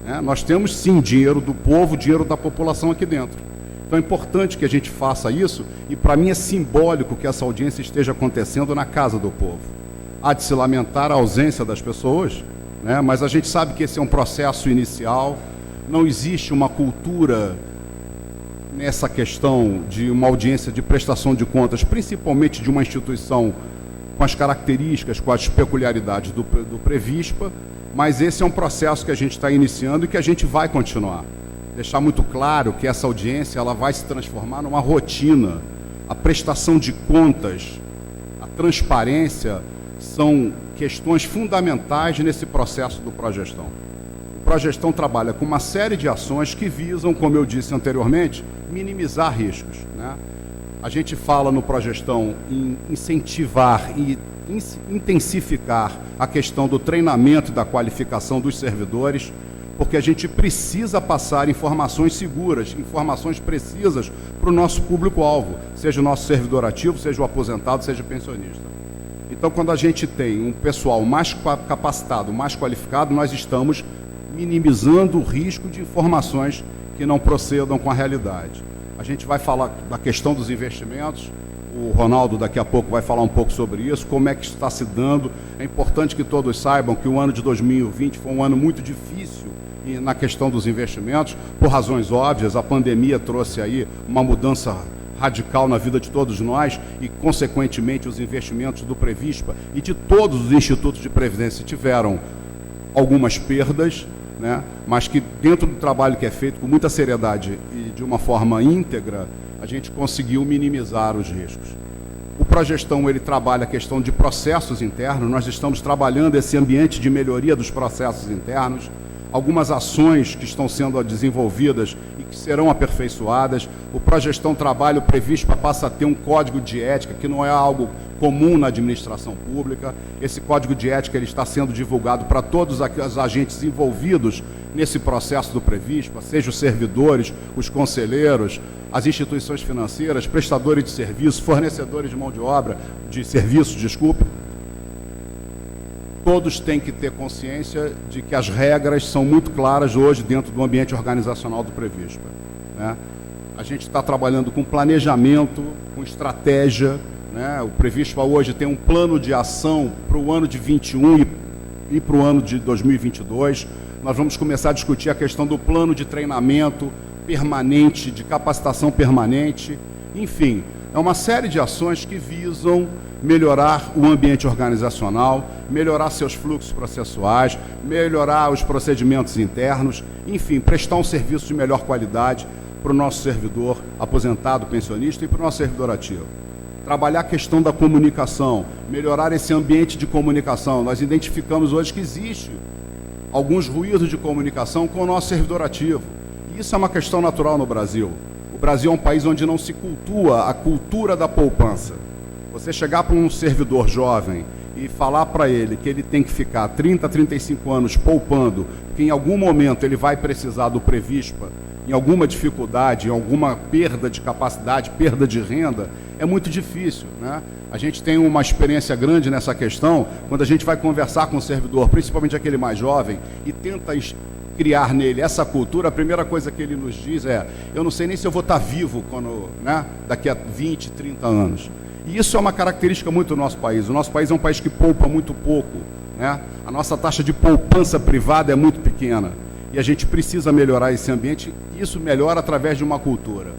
Speaker 4: né? Nós temos, sim, dinheiro do povo, dinheiro da população aqui dentro. Então é importante que a gente faça isso, e para mim é simbólico que essa audiência esteja acontecendo na Casa do Povo. Há de se lamentar a ausência das pessoas, né? Mas a gente sabe que esse é um processo inicial, não existe uma cultura nessa questão de uma audiência de prestação de contas, principalmente de uma instituição com as características, com as peculiaridades do Previspa, mas esse é um processo que a gente está iniciando e que a gente vai continuar. Deixar muito claro que essa audiência ela vai se transformar numa rotina. A prestação de contas, a transparência são questões fundamentais nesse processo do Progestão. O Progestão trabalha com uma série de ações que visam, como eu disse anteriormente, minimizar riscos, né? A gente fala no Progestão em incentivar e intensificar a questão do treinamento e da qualificação dos servidores, porque a gente precisa passar informações seguras, informações precisas para o nosso público-alvo, seja o nosso servidor ativo, seja o aposentado, seja o pensionista. Então, quando a gente tem um pessoal mais capacitado, mais qualificado, nós estamos minimizando o risco de informações que não procedam com a realidade. A gente vai falar da questão dos investimentos, o Ronaldo daqui a pouco vai falar um pouco sobre isso, como é que está se dando. É importante que todos saibam que o ano de 2020 foi um ano muito difícil na questão dos investimentos, por razões óbvias. A pandemia trouxe aí uma mudança radical na vida de todos nós e, consequentemente, os investimentos do Previspa e de todos os institutos de previdência tiveram algumas perdas, né? Mas que, dentro do trabalho que é feito com muita seriedade e de uma forma íntegra, a gente conseguiu minimizar os riscos. O Progestão, ele trabalha a questão de processos internos, nós estamos trabalhando esse ambiente de melhoria dos processos internos, algumas ações que estão sendo desenvolvidas e que serão aperfeiçoadas. O Progestão trabalha, o Previspa passa a ter um código de ética, que não é algo comum na administração pública. Esse código de ética ele está sendo divulgado para todos os agentes envolvidos nesse processo do Previspa, seja os servidores, os conselheiros, as instituições financeiras, prestadores de serviços, fornecedores de mão de obra, de serviços, desculpe. Todos têm que ter consciência de que as regras são muito claras hoje dentro do ambiente organizacional do Previspa, né? A gente está trabalhando com planejamento, com estratégia, né? O Previspa hoje tem um plano de ação para o ano de 21 e para o ano de 2022. Nós vamos começar a discutir a questão do plano de treinamento permanente, de capacitação permanente. Enfim, É uma série de ações que visam melhorar o ambiente organizacional, melhorar seus fluxos processuais, melhorar os procedimentos internos, enfim, prestar um serviço de melhor qualidade para o nosso servidor aposentado, pensionista e para o nosso servidor ativo. Trabalhar a questão da comunicação, melhorar esse ambiente de comunicação. Nós identificamos hoje que existe alguns ruídos de comunicação com o nosso servidor ativo. E isso é uma questão natural no Brasil. O Brasil é um país onde não se cultua a cultura da poupança. Você chegar para um servidor jovem e falar para ele que ele tem que ficar 30, 35 anos poupando, que em algum momento ele vai precisar do Previspa, em alguma dificuldade, em alguma perda de capacidade, perda de renda, é muito difícil, né? A gente tem uma experiência grande nessa questão, quando a gente vai conversar com o servidor, principalmente aquele mais jovem, e tenta criar nele essa cultura, a primeira coisa que ele nos diz é: eu não sei nem se eu vou estar vivo quando, né, daqui a 20, 30 anos. E isso é uma característica muito do nosso país. O nosso país é um país que poupa muito pouco, né? A nossa taxa de poupança privada é muito pequena. E a gente precisa melhorar esse ambiente, e isso melhora através de uma cultura,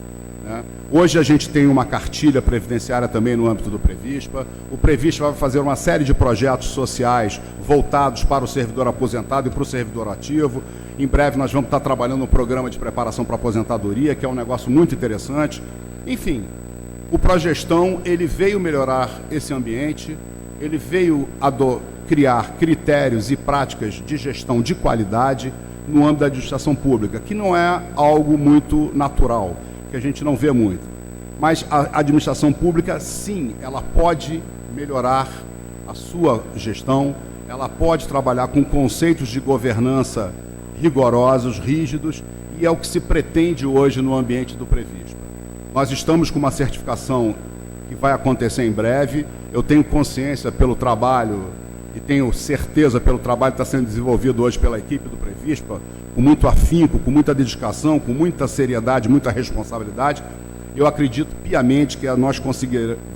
Speaker 4: né? Hoje a gente tem uma cartilha previdenciária também no âmbito do Previspa. O Previspa vai fazer uma série de projetos sociais voltados para o servidor aposentado e para o servidor ativo. Em breve nós vamos estar trabalhando um programa de preparação para a aposentadoria, que é um negócio muito interessante. Enfim, o Progestão, ele veio melhorar esse ambiente, ele veio criar critérios e práticas de gestão de qualidade no âmbito da administração pública, que não é algo muito natural, que a gente não vê muito. Mas a administração pública, sim, ela pode melhorar a sua gestão, ela pode trabalhar com conceitos de governança rigorosos, rígidos, e é o que se pretende hoje no ambiente do Previspa. Nós estamos com uma certificação que vai acontecer em breve. Eu tenho consciência pelo trabalho e tenho certeza pelo trabalho que está sendo desenvolvido hoje pela equipe do Previspa, com muito afinco, com muita dedicação, com muita seriedade, muita responsabilidade. Eu acredito piamente que nós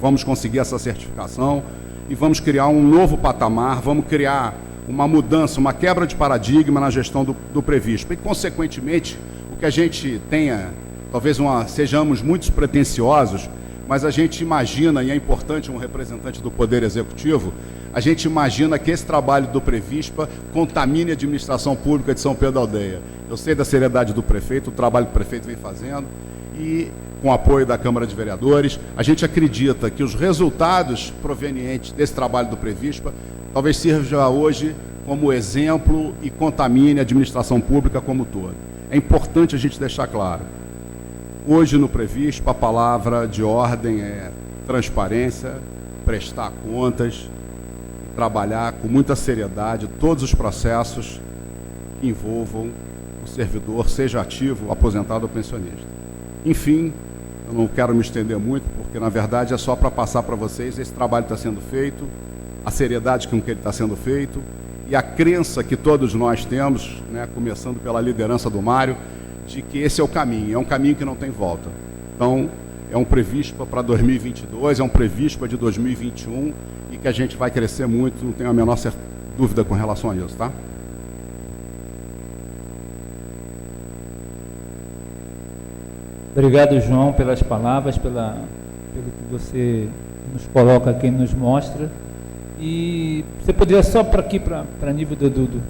Speaker 4: vamos conseguir essa certificação e vamos criar um novo patamar, vamos criar uma mudança, uma quebra de paradigma na gestão do Previspa. E, consequentemente, o que a gente tenha, talvez sejamos muito pretensiosos, mas a gente imagina, e é importante um representante do Poder Executivo, a gente imagina que esse trabalho do Previspa contamine a administração pública de São Pedro da Aldeia. Eu sei da seriedade do prefeito, o trabalho que o prefeito vem fazendo, e com o apoio da Câmara de Vereadores, a gente acredita que os resultados provenientes desse trabalho do Previspa talvez sirva hoje como exemplo e contamine a administração pública como um todo. É importante a gente deixar claro. Hoje, no Previspa, a palavra de ordem é transparência, prestar contas, trabalhar com muita seriedade todos os processos que envolvam o servidor, seja ativo, aposentado ou pensionista. Enfim, eu não quero me estender muito, porque, na verdade, é só para passar para vocês esse trabalho está sendo feito, a seriedade com que ele está sendo feito e a crença que todos nós temos, né, começando pela liderança do Mário, de que esse é o caminho, é um caminho que não tem volta. Então, é um Previspa para 2022, é um Previspa de 2021 e que a gente vai crescer muito, não tenho a menor dúvida com relação a isso, tá?
Speaker 2: Obrigado, João, pelas palavras, pelo que você nos coloca aqui, nos mostra. E você poderia só para aqui, para nível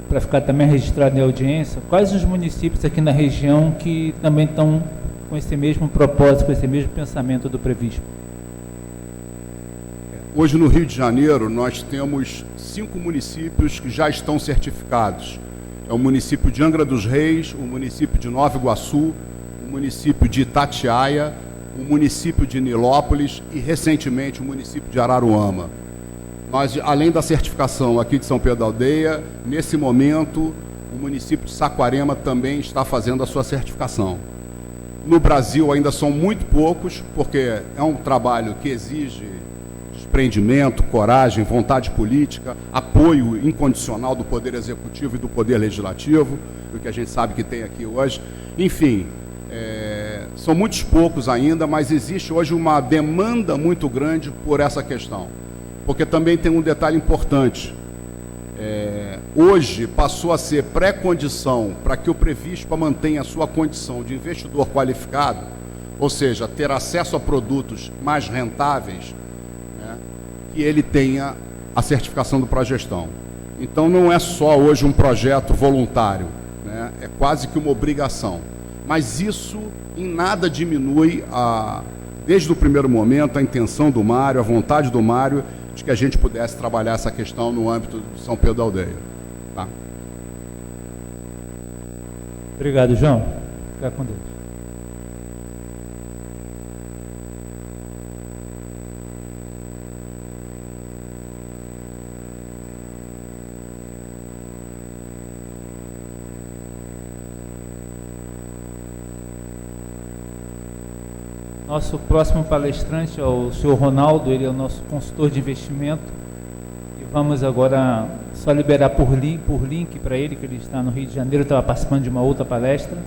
Speaker 2: para ficar também registrado em audiência, quais os municípios aqui na região que também estão com esse mesmo propósito, com esse mesmo pensamento do Previspa?
Speaker 4: Hoje no Rio de Janeiro nós temos 5 municípios que já estão certificados. É o município de Angra dos Reis, o município de Nova Iguaçu, o município de Itatiaia, o município de Nilópolis e recentemente o município de Araruama. Nós, além da certificação aqui de São Pedro da Aldeia, nesse momento, o município de Saquarema também está fazendo a sua certificação. No Brasil ainda são muito poucos, porque é um trabalho que exige desprendimento, coragem, vontade política, apoio incondicional do Poder Executivo e do Poder Legislativo, o que a gente sabe que tem aqui hoje. Enfim, são muitos poucos ainda, mas existe hoje uma demanda muito grande por essa questão. Porque também tem um detalhe importante. Hoje passou a ser pré-condição para que o Previspa mantenha a sua condição de investidor qualificado, ou seja, ter acesso a produtos mais rentáveis, né, que ele tenha a certificação do Progestão. Então não é só hoje um projeto voluntário, né, é quase que uma obrigação. Mas isso em nada diminui, desde o primeiro momento, a intenção do Mário, a vontade do Mário, de que a gente pudesse trabalhar essa questão no âmbito de São Pedro da Aldeia. Tá?
Speaker 2: Obrigado, João. Fica com Deus. Nosso próximo palestrante é o senhor Ronaldo, ele é o nosso consultor de investimento. E vamos agora só liberar por link para ele, que ele está no Rio de Janeiro, estava participando de uma outra palestra.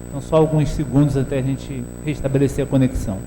Speaker 2: Então, só alguns segundos até a gente restabelecer a conexão.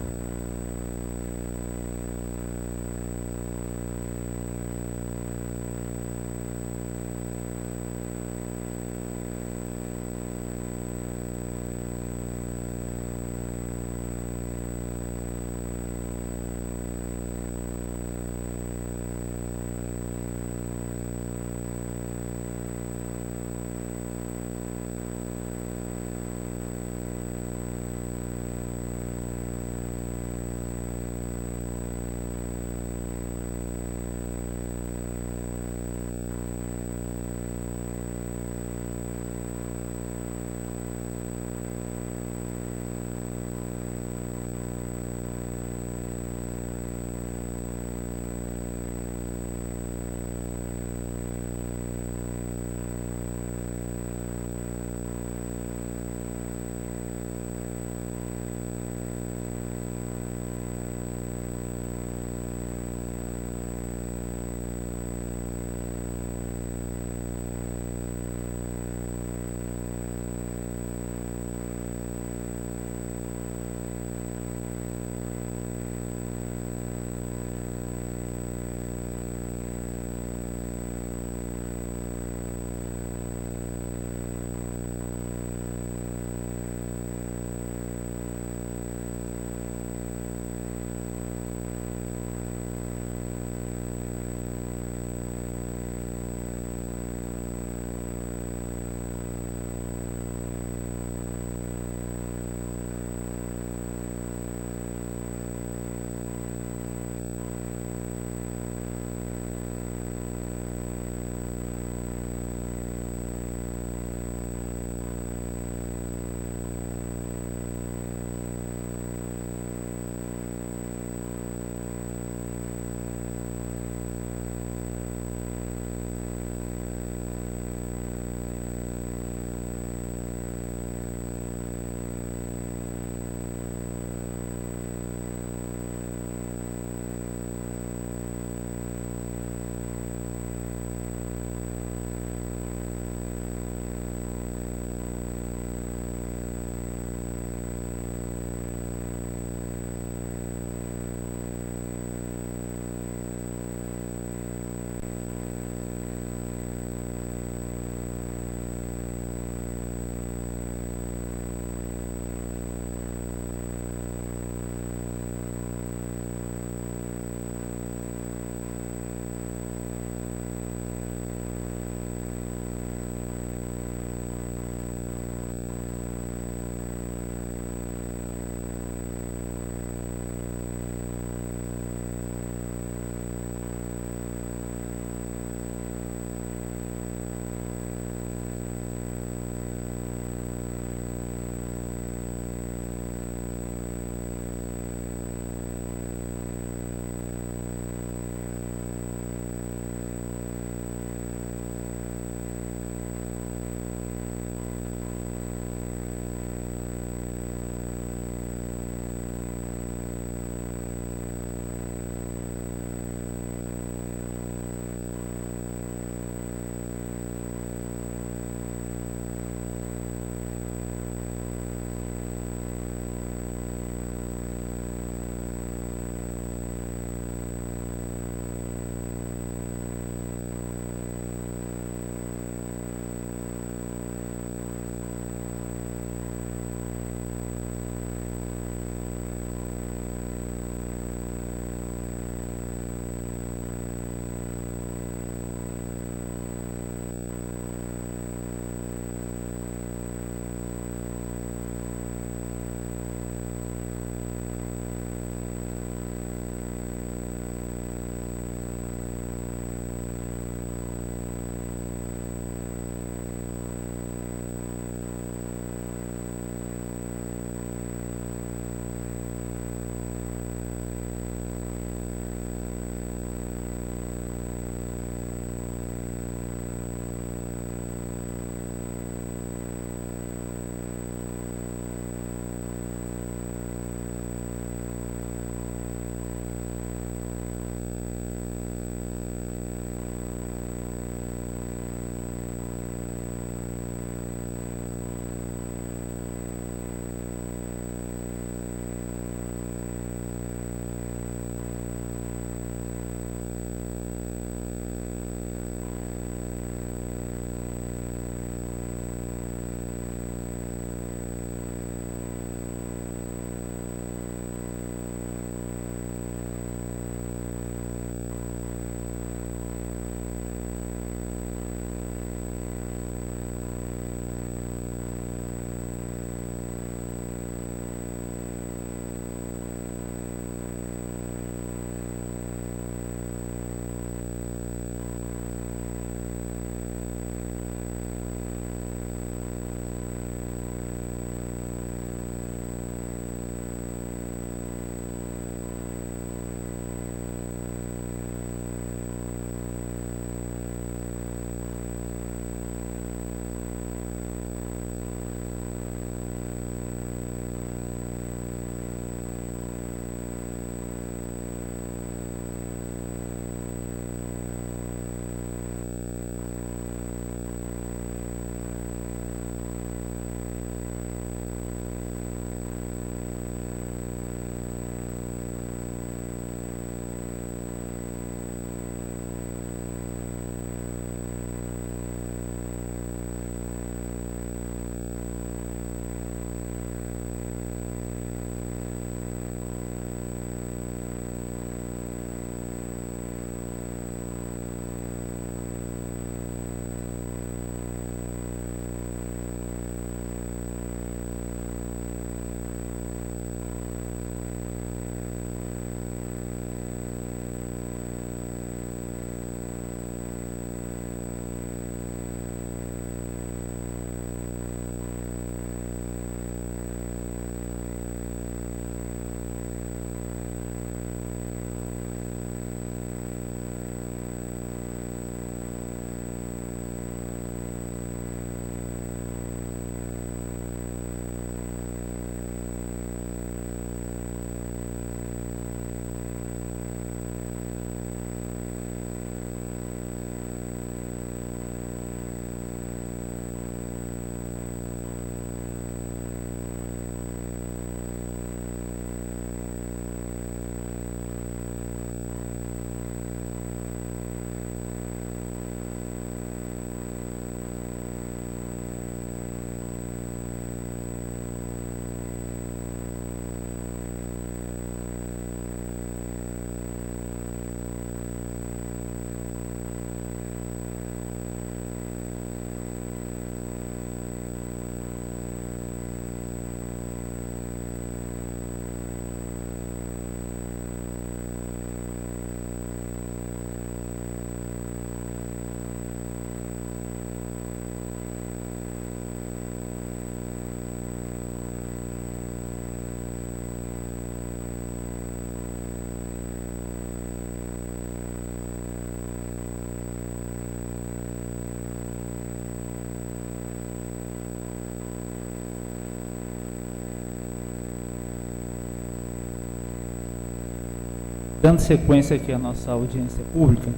Speaker 2: dando sequência aqui à nossa audiência pública,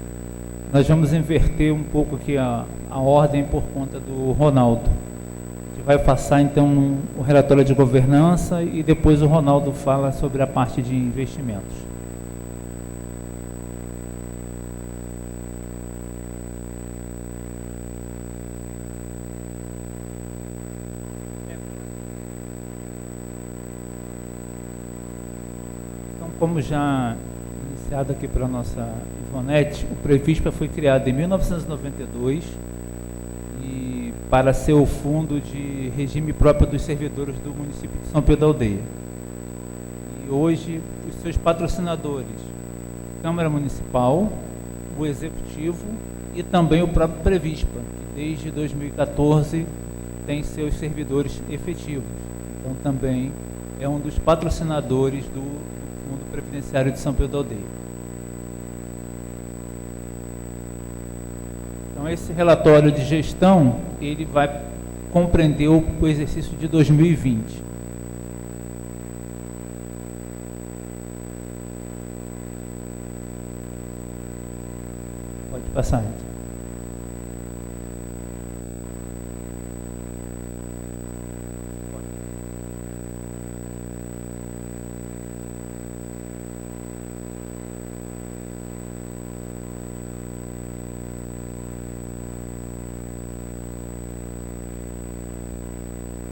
Speaker 2: nós vamos inverter um pouco aqui a ordem por conta do Ronaldo. A gente vai passar então o relatório de governança e depois o Ronaldo fala sobre a parte de investimentos. Como já iniciado aqui pela nossa Ivonete, o Previspa foi criado em 1992 e para ser o fundo de regime próprio dos servidores do município de São Pedro da Aldeia. E hoje, os seus patrocinadores, Câmara Municipal, o Executivo e também o próprio Previspa, que desde 2014 tem seus servidores efetivos. Então também é um dos patrocinadores do Fundo Previdenciário de São Pedro da Aldeia. Então, esse relatório de gestão, ele vai compreender o exercício de 2020. Pode passar, gente.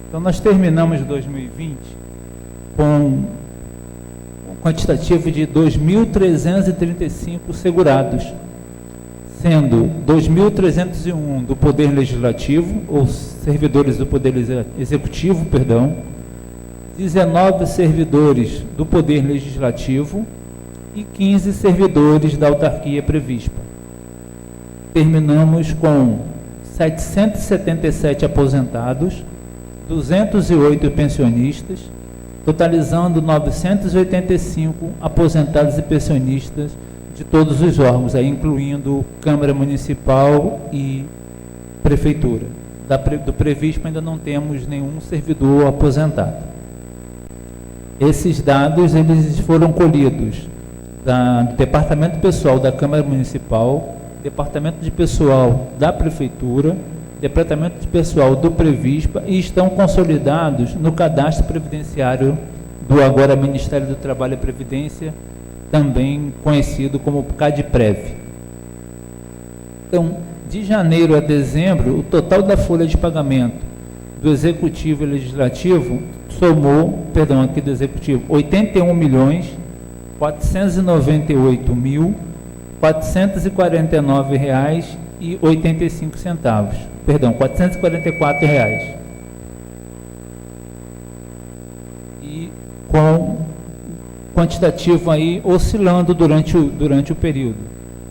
Speaker 2: Então, nós terminamos 2020 com um quantitativo de 2.335 segurados, sendo 2.301 do Poder Legislativo, ou servidores do Poder Executivo, 19 servidores do Poder Legislativo e 15 servidores da autarquia Previspa. Terminamos com 777 aposentados, 208 pensionistas, totalizando 985 aposentados e pensionistas de todos os órgãos, aí incluindo Câmara Municipal e Prefeitura. Do Previspa ainda não temos nenhum servidor aposentado. Esses dados eles foram colhidos do Departamento Pessoal da Câmara Municipal, Departamento de Pessoal da Prefeitura, Departamento de Pessoal do Previspa e estão consolidados no cadastro previdenciário do agora Ministério do Trabalho e Previdência, também conhecido como CADPREV. Então, de janeiro a dezembro, o total da folha de pagamento do Executivo e Legislativo somou, aqui do Executivo, R$ 81.498.449,85. R$ 444. E com quantitativo aí oscilando durante o período.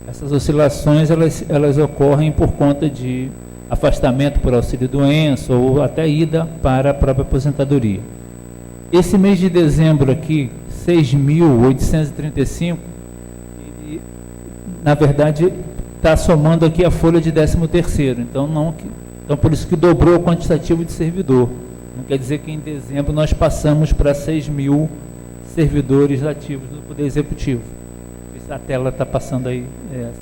Speaker 2: Essas oscilações elas ocorrem por conta de afastamento por auxílio-doença ou até ida para a própria aposentadoria. Esse mês de dezembro aqui, 6.835, ele, na verdade, está somando aqui a folha de 13º, então por isso que dobrou o quantitativo de servidor. Não quer dizer que em dezembro nós passamos para 6.000 servidores ativos do Poder Executivo. A tela está passando aí essa.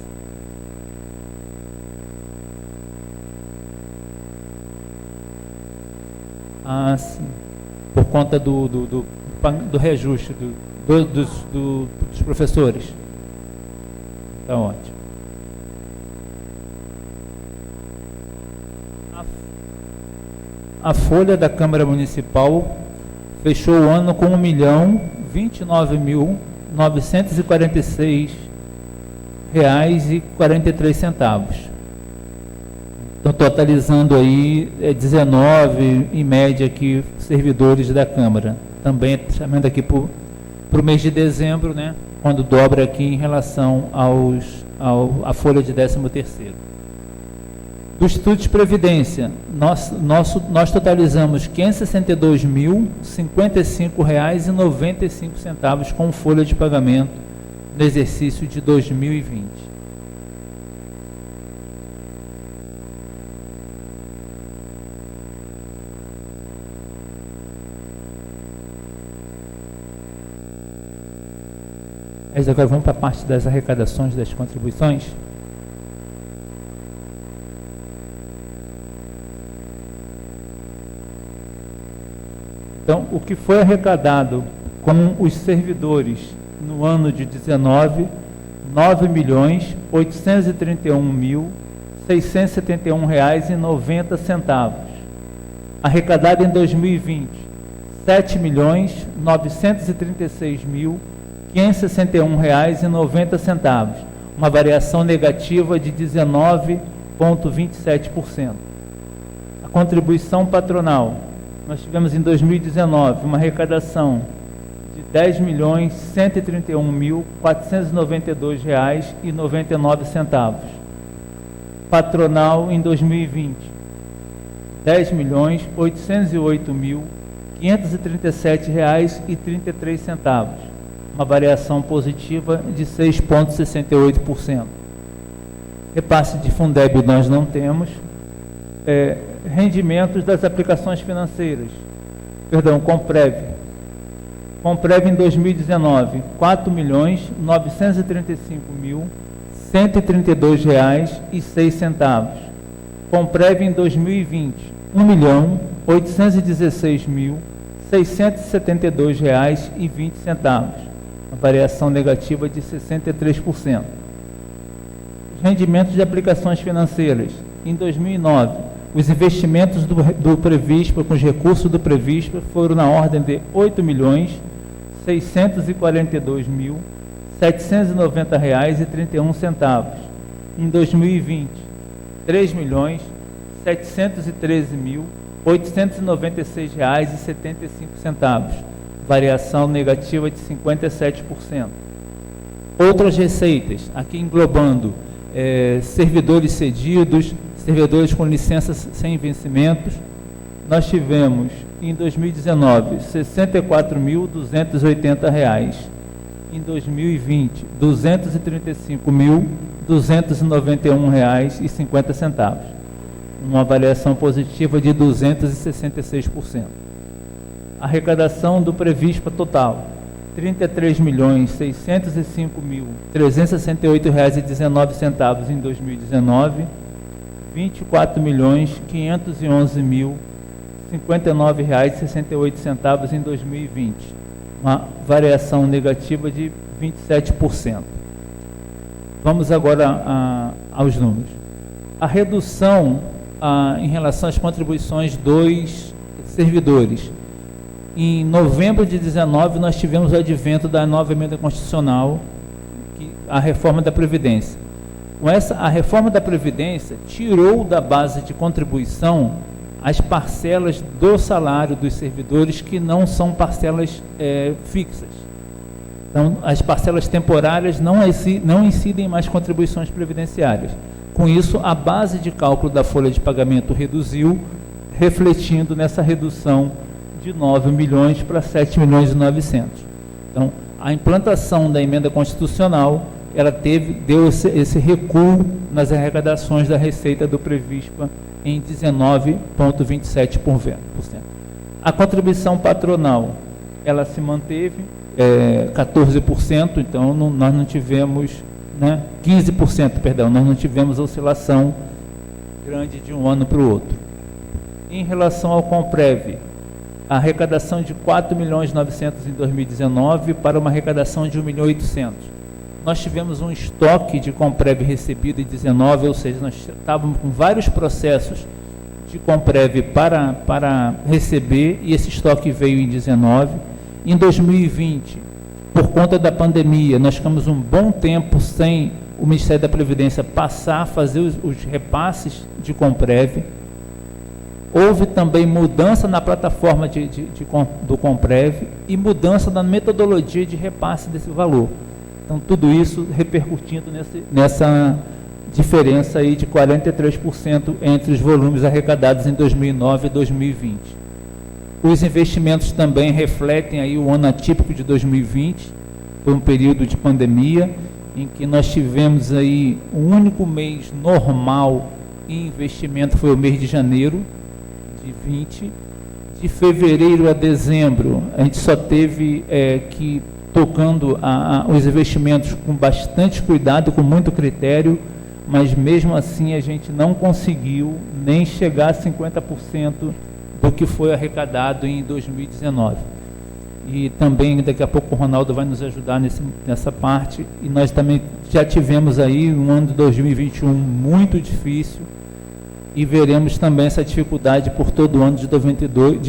Speaker 2: Ah, sim. Por conta do reajuste dos professores. Está ótimo. A folha da Câmara Municipal fechou o ano com R$ 1.029.946,43. Então, totalizando aí 19, em média, aqui, servidores da Câmara. Também chamando aqui para o mês de dezembro, né, quando dobra aqui em relação à folha de 13º. Do Instituto de Previdência, nós totalizamos R$ 562.055,95 com folha de pagamento no exercício de 2020. Mas agora vamos para a parte das arrecadações das contribuições. Então, o que foi arrecadado com os servidores no ano de 19, R$ 9.831.671,90. Arrecadado em 2020, R$ 7.936.561,90, uma variação negativa de 19,27%. A contribuição patronal, nós tivemos em 2019 uma arrecadação de R$ 10.131.492,99. Patronal em 2020, R$ 10.808.537,33, uma variação positiva de 6,68%. Repasse de Fundeb nós não temos. Rendimentos das aplicações financeiras, Comprev. Comprev em 2019, R$ 4.935.132,06. Comprev em 2020, R$ 1.816.672,20, uma variação negativa de 63%. Os rendimentos de aplicações financeiras, em 2009, os investimentos do Previspa, com os recursos do Previspa, foram na ordem de R$ 8.642.790,31. Em 2020, R$ 3.713.896,75, variação negativa de 57%. Outras receitas, aqui englobando servidores cedidos, servidores com licenças sem vencimentos, nós tivemos em 2019 R$ 64.280, em 2020 R$ 235.291,50, uma variação positiva de 266%. Arrecadação do Previspa total, R$ 33.605.368,19 em 2019, R$ 24.511.059,68 em 2020, uma variação negativa de 27%. Vamos agora aos números. A redução em relação às contribuições dos servidores. Em novembro de 2019, nós tivemos o advento da nova emenda constitucional, a reforma da Previdência. Com a reforma da Previdência tirou da base de contribuição as parcelas do salário dos servidores que não são parcelas fixas. Então, as parcelas temporárias não incidem mais contribuições previdenciárias. Com isso, a base de cálculo da folha de pagamento reduziu, refletindo nessa redução de 9 milhões para 7.900.000. Então, a implantação da emenda constitucional, ela deu esse recuo nas arrecadações da receita do Previspa em 19,27%. A contribuição patronal, ela se manteve 14%, então nós não tivemos, 15%, perdão, nós não tivemos oscilação grande de um ano para o outro. Em relação ao Comprev, a arrecadação de 4.900.000 em 2019 para uma arrecadação de 1.800.000. Nós tivemos um estoque de Comprev recebido em 2019, ou seja, nós estávamos com vários processos de Comprev para receber, e esse estoque veio em 2019. Em 2020, por conta da pandemia, nós ficamos um bom tempo sem o Ministério da Previdência passar a fazer os repasses de Comprev. Houve também mudança na plataforma do Comprev e mudança na metodologia de repasse desse valor. Então, tudo isso repercutindo nessa diferença aí de 43% entre os volumes arrecadados em 2009 e 2020. Os investimentos também refletem aí o ano atípico de 2020, foi um período de pandemia, em que nós tivemos aí o único mês normal em investimento foi o mês de janeiro de 20. De fevereiro a dezembro, a gente só teve que tocando os investimentos com bastante cuidado, com muito critério, mas mesmo assim a gente não conseguiu nem chegar a 50% do que foi arrecadado em 2019. E também daqui a pouco o Ronaldo vai nos ajudar nessa parte, e nós também já tivemos aí um ano de 2021 muito difícil, e veremos também essa dificuldade por todo o ano de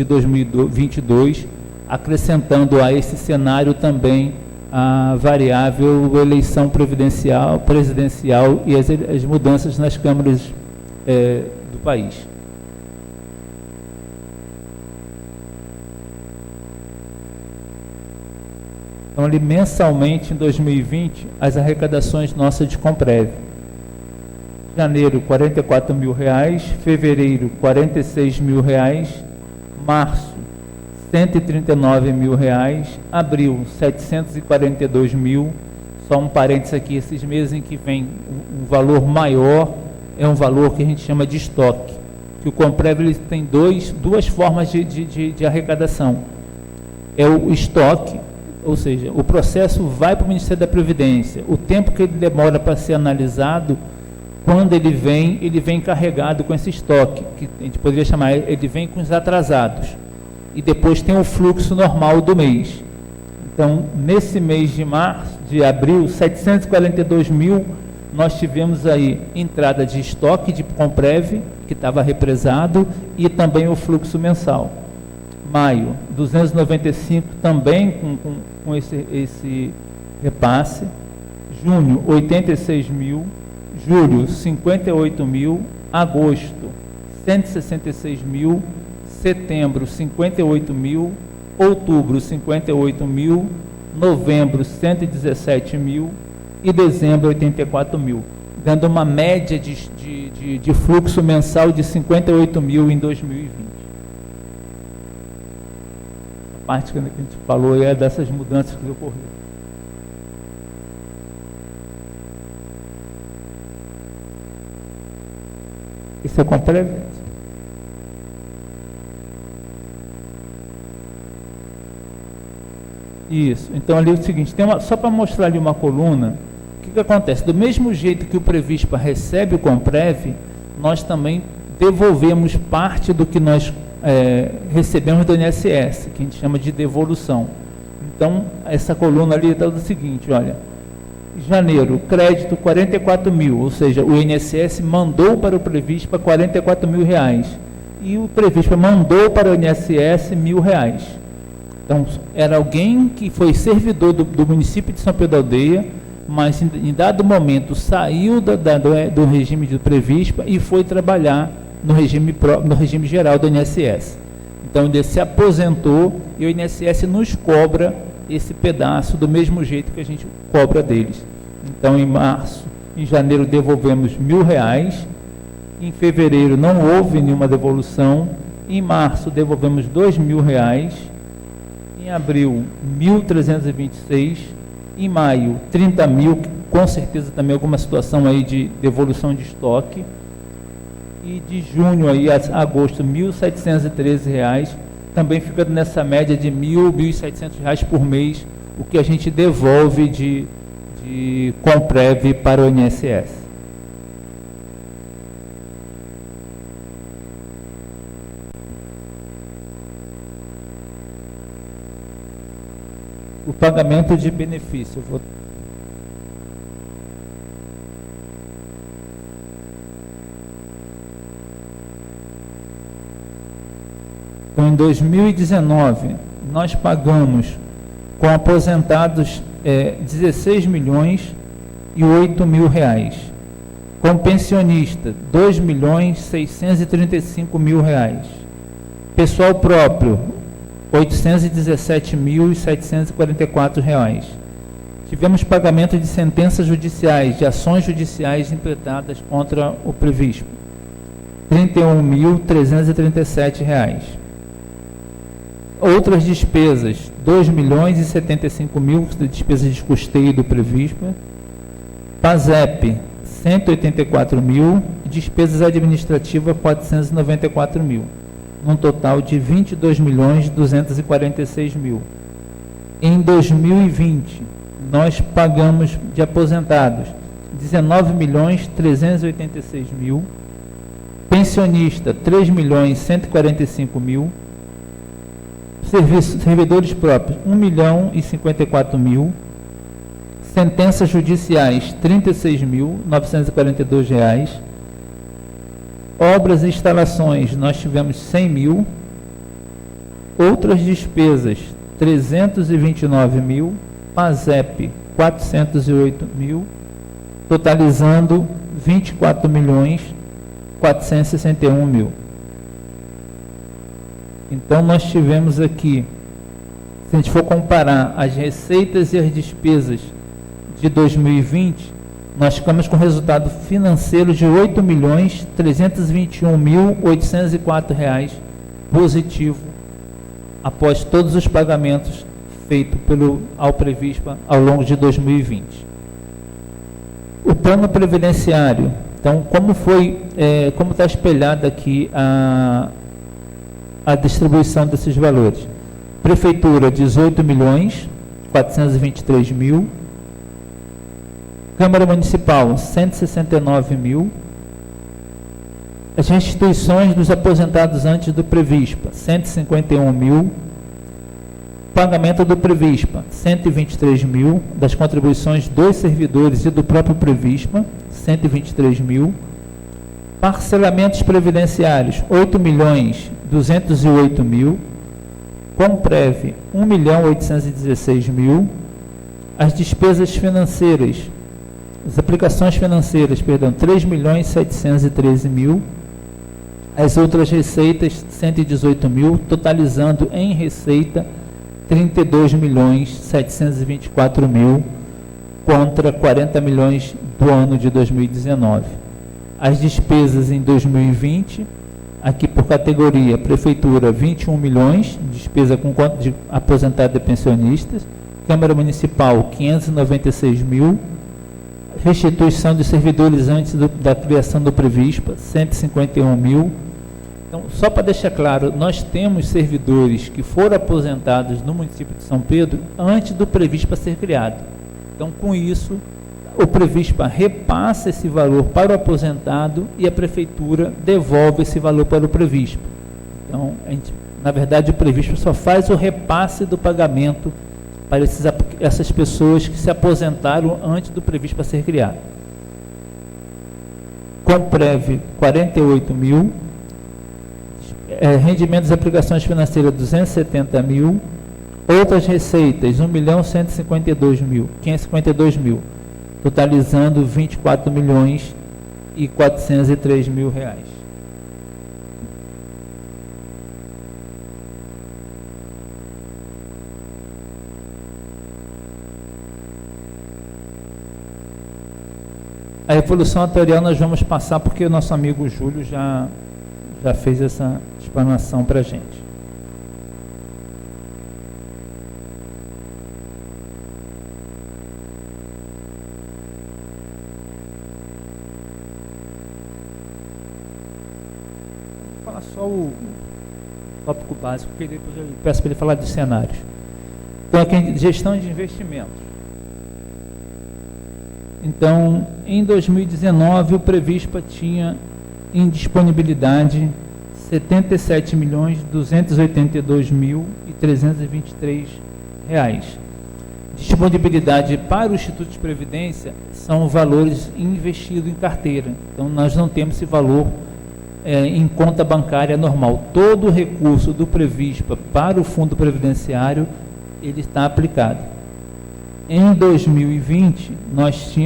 Speaker 2: 2022, acrescentando a esse cenário também a variável eleição presidencial e as mudanças nas câmaras do país. Então, ali, mensalmente, em 2020, as arrecadações nossas de Comprev. Janeiro, R$ 44.000, fevereiro, R$ 46.000, março, R$ 139.000, abril, R$ 742.000, só um parênteses aqui, esses meses em que vem um valor maior, é um valor que a gente chama de estoque, que o Comprev ele tem duas formas de arrecadação. É o estoque, ou seja, o processo vai para o Ministério da Previdência, o tempo que ele demora para ser analisado, quando ele vem carregado com esse estoque, que a gente poderia chamar, ele vem com os atrasados, e depois tem o fluxo normal do mês. Então, nesse mês de abril, 742.000, nós tivemos aí entrada de estoque de Comprev, que estava represado, e também o fluxo mensal. Maio, 295, também com esse repasse. Junho, 86.000. Julho, 58.000, agosto, 166.000, setembro, 58.000, outubro, 58.000, novembro, 117.000 e dezembro, 84.000, dando uma média de fluxo mensal de 58.000 em 2020. A parte que a gente falou é dessas mudanças que ocorreram. Isso é Comprev? Isso. Então, ali é o seguinte, só para mostrar ali uma coluna, o que acontece? Do mesmo jeito que o Previspa recebe o Comprev, nós também devolvemos parte do que nós recebemos do INSS, que a gente chama de devolução. Então, essa coluna ali está do seguinte, olha, janeiro, crédito 44.000, ou seja, o INSS mandou para o Previspa R$44.000 e o Previspa mandou para o INSS R$1.000. Então, era alguém que foi servidor do município de São Pedro da Aldeia, mas em dado momento saiu do regime do Previspa e foi trabalhar no regime geral do INSS. Então, ele se aposentou e o INSS nos cobra esse pedaço do mesmo jeito que a gente cobra deles. Então, em janeiro devolvemos R$1.000, em fevereiro não houve nenhuma devolução, em março devolvemos R$2.000, em abril 1.326, em maio 30.000, com certeza também alguma situação aí de devolução de estoque, e de junho aí a agosto R$1.713, também ficando nessa média de R$1.000, R$1.700 por mês, o que a gente devolve de Comprev para o INSS. O pagamento de benefício. Então, em 2019, nós pagamos com aposentados 16 milhões e 8 mil reais. Com pensionista, 2 milhões 635 mil reais. Pessoal próprio, 817.744 reais. Tivemos pagamento de sentenças judiciais, de ações judiciais impetradas contra o Previspa, 31.337 reais. Outras despesas, 2 milhões e 75 mil de despesas de custeio do Previspa, PASEP, 184 mil, e despesas administrativas, 494 mil, num total de 22 milhões 246 mil. Em 2020, nós pagamos de aposentados 19.386.000, pensionista 3.145.000, servidores próprios 1.054.000, sentenças judiciais R$ 36.942, obras e instalações nós tivemos 100.000, outras despesas 329.000, PASEP 408.000, totalizando 24.461.000. Então nós tivemos aqui, se a gente for comparar as receitas e as despesas de 2020, nós ficamos com resultado financeiro de R$ 8.321.804 positivo, após todos os pagamentos feitos ao Previspa ao longo de 2020. O plano previdenciário, então, como está espelhada aqui a distribuição desses valores? Prefeitura, 18.423.000, Câmara Municipal, 169.000, as restituições dos aposentados antes do Previspa, 151.000, pagamento do Previspa, 123.000, das contribuições dos servidores e do próprio Previspa, 123.000, parcelamentos previdenciários, 8.208.000, Comprev, 1.816.000, as despesas financeiras, as aplicações financeiras, 3.713.000, as outras receitas, 118.000, totalizando em receita 32.724.000 contra 40 milhões do ano de 2019. As despesas em 2020, aqui por categoria, Prefeitura 21 milhões, despesa com conta de aposentados e pensionistas, Câmara Municipal 596.000, restituição de servidores antes da criação do Previspa, 151.000. Então, só para deixar claro, nós temos servidores que foram aposentados no município de São Pedro antes do Previspa ser criado. Então, com isso, o Previspa repassa esse valor para o aposentado e a Prefeitura devolve esse valor para o Previspa. Então, na verdade, o Previspa só faz o repasse do pagamento para essas pessoas que se aposentaram antes do Previspa ser criado. Comprev, 48.000, rendimentos e aplicações financeiras, 270.000, outras receitas, 1.152.000, totalizando 24.403.000 reais. A evolução atuarial nós vamos passar porque o nosso amigo Júlio já fez essa explanação para a gente. Vou falar só o tópico básico, porque depois eu peço para ele falar dos cenários. Então, aqui, gestão de investimentos. Então, em 2019, o Previspa tinha em disponibilidade R$ 77.282.323. Disponibilidade para o Instituto de Previdência são valores investidos em carteira. Então, nós não temos esse valor em conta bancária normal. Todo o recurso do Previspa para o Fundo Previdenciário, ele está aplicado. Em 2020, nós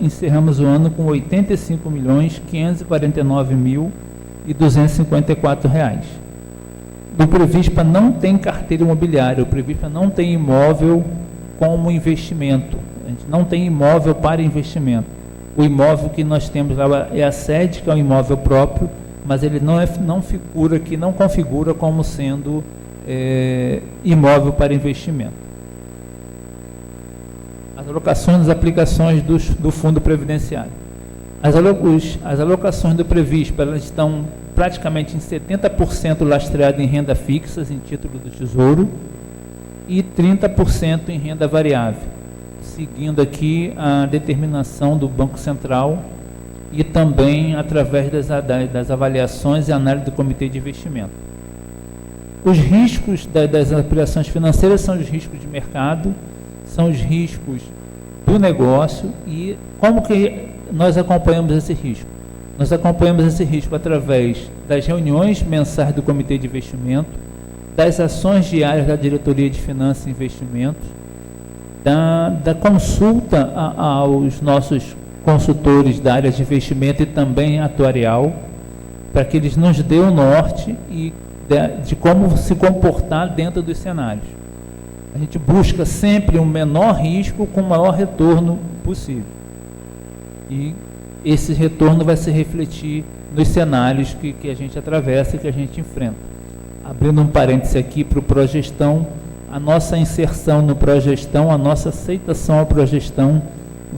Speaker 2: encerramos o ano com R$ 85.549.254. Do Previspa não tem carteira imobiliária, o Previspa não tem imóvel como investimento, a gente não tem imóvel para investimento. O imóvel que nós temos lá é a sede, que é um imóvel próprio, mas ele não configura como sendo imóvel para investimento. As alocações das aplicações do Fundo Previdenciário. As alocações do Previspa, elas estão praticamente em 70% lastreadas em renda fixa, em título do Tesouro, e 30% em renda variável, seguindo aqui a determinação do Banco Central e também através das avaliações e análise do Comitê de Investimento. Os riscos das operações financeiras são os riscos de mercado, são os riscos do negócio. E como que nós acompanhamos esse risco? Nós acompanhamos esse risco através das reuniões mensais do Comitê de Investimento, das ações diárias da Diretoria de Finanças e Investimentos, da consulta aos nossos consultores da área de investimento e também atuarial, para que eles nos dêem o norte e de como se comportar dentro dos cenários. A gente busca sempre um menor risco com o maior retorno possível. E esse retorno vai se refletir nos cenários que a gente atravessa e que a gente enfrenta. Abrindo um parêntese aqui para o Progestão, a nossa inserção no Progestão, a nossa aceitação ao Progestão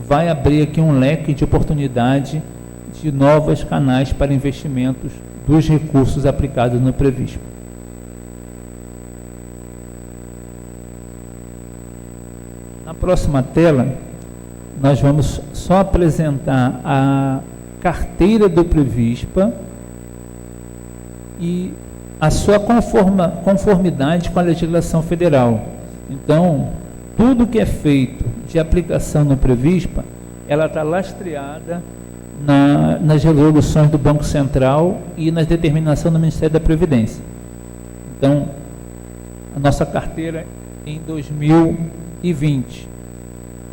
Speaker 2: vai abrir aqui um leque de oportunidade de novos canais para investimentos dos recursos aplicados no Previspa. Na próxima tela, nós vamos só apresentar a carteira do Previspa e a sua conformidade com a legislação federal. Então, tudo que é feito de aplicação no Previspa, ela está lastreada nas resoluções do Banco Central e nas determinações do Ministério da Previdência. Então, a nossa carteira em 2020,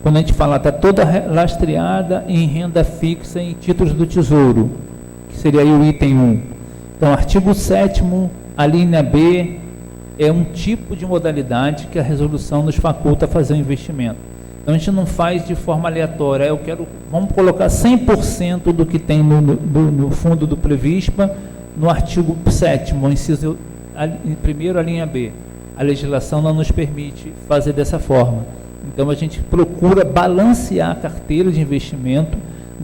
Speaker 2: quando a gente fala, está toda lastreada em renda fixa em títulos do Tesouro, que seria aí o item 1. Então, artigo 7º, a linha B, é um tipo de modalidade que a resolução nos faculta a fazer o investimento. Então, a gente não faz de forma aleatória. Vamos colocar 100% do que tem no fundo do Previspa no artigo 7º, inciso primeiro, a linha B. A legislação não nos permite fazer dessa forma. Então, a gente procura balancear a carteira de investimento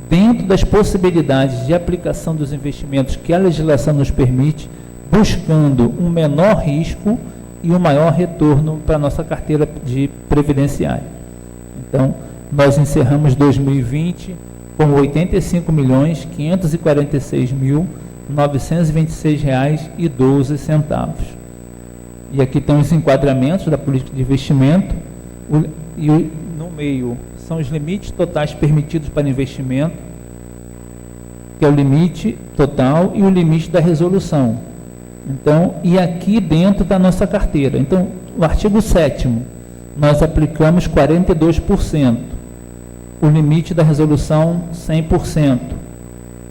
Speaker 2: dentro das possibilidades de aplicação dos investimentos que a legislação nos permite, buscando um menor risco e um maior retorno para a nossa carteira de previdenciária. Então, nós encerramos 2020 com R$ 85.546.926,12. E aqui estão os enquadramentos da política de investimento, e no meio são os limites totais permitidos para investimento, que é o limite total e o limite da resolução. Então, e aqui dentro da nossa carteira. Então, o artigo 7º, nós aplicamos 42%, o limite da resolução 100%.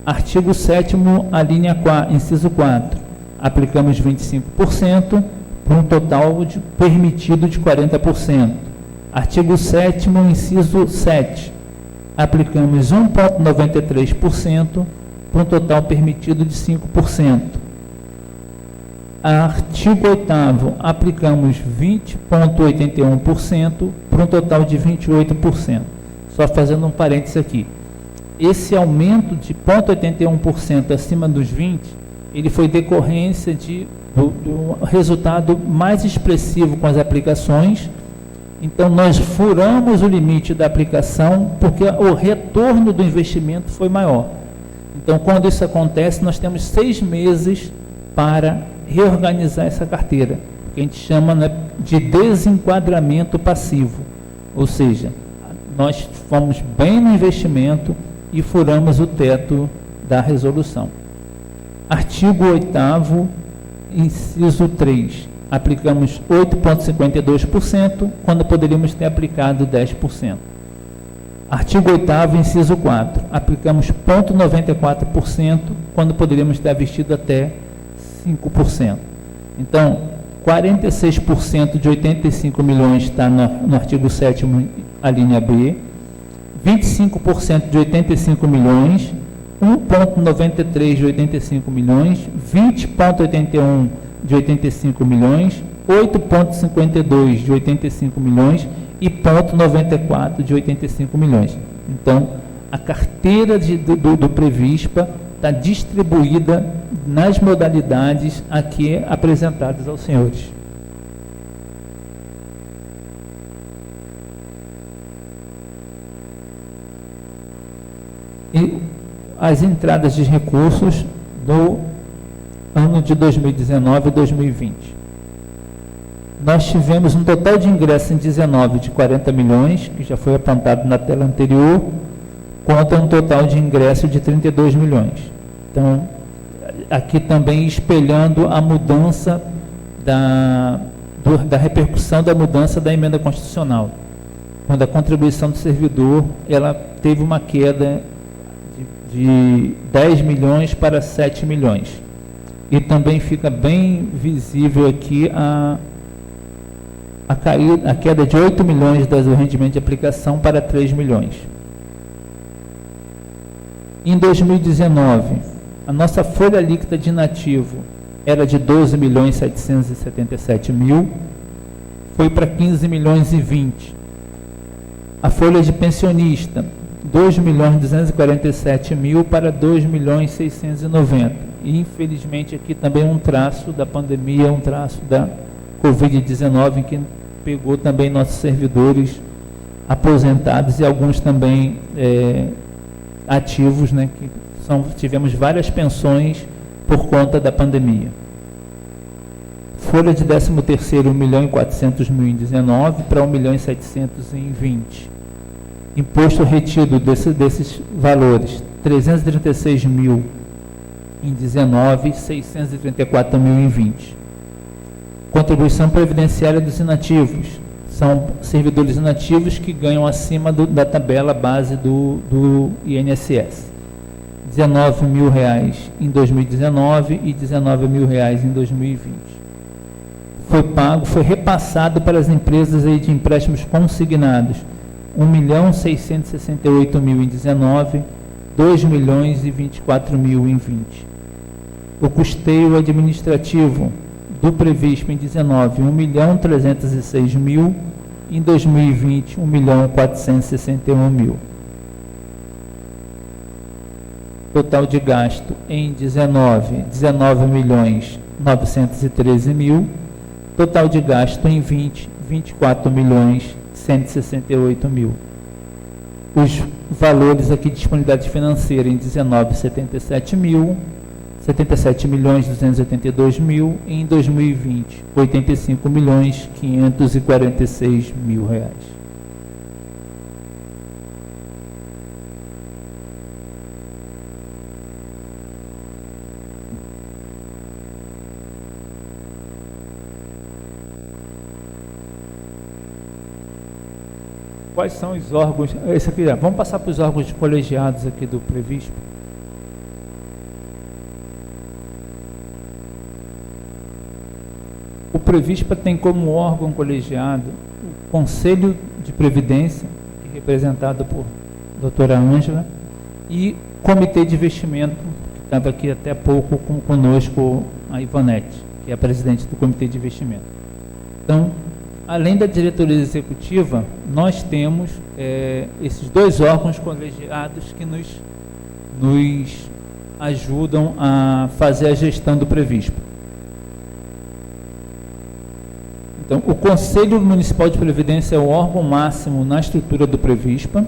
Speaker 2: Artigo 7º, a linha 4, inciso 4, aplicamos 25%, para um total permitido de 40%. Artigo 7º, inciso 7, aplicamos 1,93%, para um total permitido de 5%. Artigo 8º, aplicamos 20,81%, para um total de 28%. Só fazendo um parêntese aqui. Esse aumento de 0,81% acima dos 20%, ele foi decorrência do resultado mais expressivo com as aplicações. Então, nós furamos o limite da aplicação porque o retorno do investimento foi maior. Então, quando isso acontece, nós temos 6 meses para reorganizar essa carteira, que a gente chama, né, de desenquadramento passivo. Ou seja, nós fomos bem no investimento e furamos o teto da resolução. Artigo 8º, inciso 3, aplicamos 8,52%, quando poderíamos ter aplicado 10%. Artigo 8º, inciso 4, aplicamos 0,94%, quando poderíamos ter investido até 5%. Então, 46% de 85 milhões está no artigo 7º, a linha B, 25% de 85 milhões, 1,93 de 85 milhões, 20,81 de 85 milhões, 8,52 de 85 milhões e 0,94 de 85 milhões. Então, a carteira do Previspa está distribuída nas modalidades aqui apresentadas aos senhores. E as entradas de recursos do ano de 2019 e 2020. Nós tivemos um total de ingresso em 19 de 40 milhões, que já foi apontado na tela anterior, contra um total de ingresso de 32 milhões. Então, aqui também espelhando a mudança da repercussão da mudança da emenda constitucional, quando a contribuição do servidor ela teve uma queda de 10 milhões para 7 milhões. E também fica bem visível aqui a queda de 8 milhões do rendimento de aplicação para 3 milhões. Em 2019, a nossa folha líquida de inativo era de 12 milhões 777 mil, foi para 15 milhões e 20. A folha de pensionista, 2 milhões 247 mil para 2 milhões 690. E infelizmente aqui também um traço da pandemia, um traço da Covid-19, que pegou também nossos servidores aposentados e alguns também ativos, né, que tivemos várias pensões por conta da pandemia. Folha de 13º, 1 milhão e 400 mil em 19 para 1 milhão e 700 em 20. Imposto retido desses valores, 336 mil em 19, 634 mil em 20. Contribuição previdenciária dos inativos. São servidores inativos que ganham acima da tabela base do INSS. 19 mil reais em 2019 e 19 mil reais em 2020. Foi repassado para as empresas aí de empréstimos consignados, 1 milhão 668 mil em 19, 2 milhões e 24 mil em 20. O custeio administrativo do Previspa em 19, 1 milhão 306 mil, em 2020, 1 milhão 461 mil. Total de gasto em 19, 19 milhões 913 mil. Total de gasto em 20, 24 milhões 168 mil. Os valores aqui de disponibilidade financeira em 19, 77 mil, 77 milhões 282 mil, e em 2020, 85 milhões 546 mil reais. Quais são os órgãos? Esse aqui, vamos passar para os órgãos colegiados aqui do Previspa. O Previspa tem como órgão colegiado o Conselho de Previdência, representado por doutora Ângela, e Comitê de Investimento, que estava aqui até há pouco conosco, a Ivonete, que é a presidente do Comitê de Investimento. Então, além da diretoria executiva, nós temos esses dois órgãos colegiados que nos ajudam a fazer a gestão do Previspa. Então, o Conselho Municipal de Previdência é o órgão máximo na estrutura do Previspa.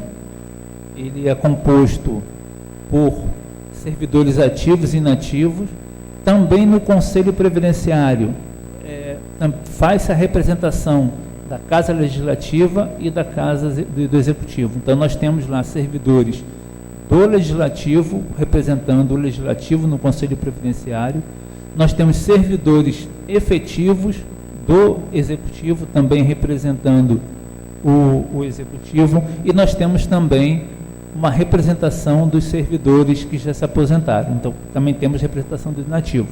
Speaker 2: Ele é composto por servidores ativos e inativos. Também no Conselho Previdenciário faz-se a representação da Casa Legislativa e da Casa do Executivo. Então, nós temos lá servidores do Legislativo, representando o Legislativo no Conselho Previdenciário. Nós temos servidores efetivos do Executivo, também representando o Executivo, e nós temos também uma representação dos servidores que já se aposentaram. Então, também temos representação do inativo.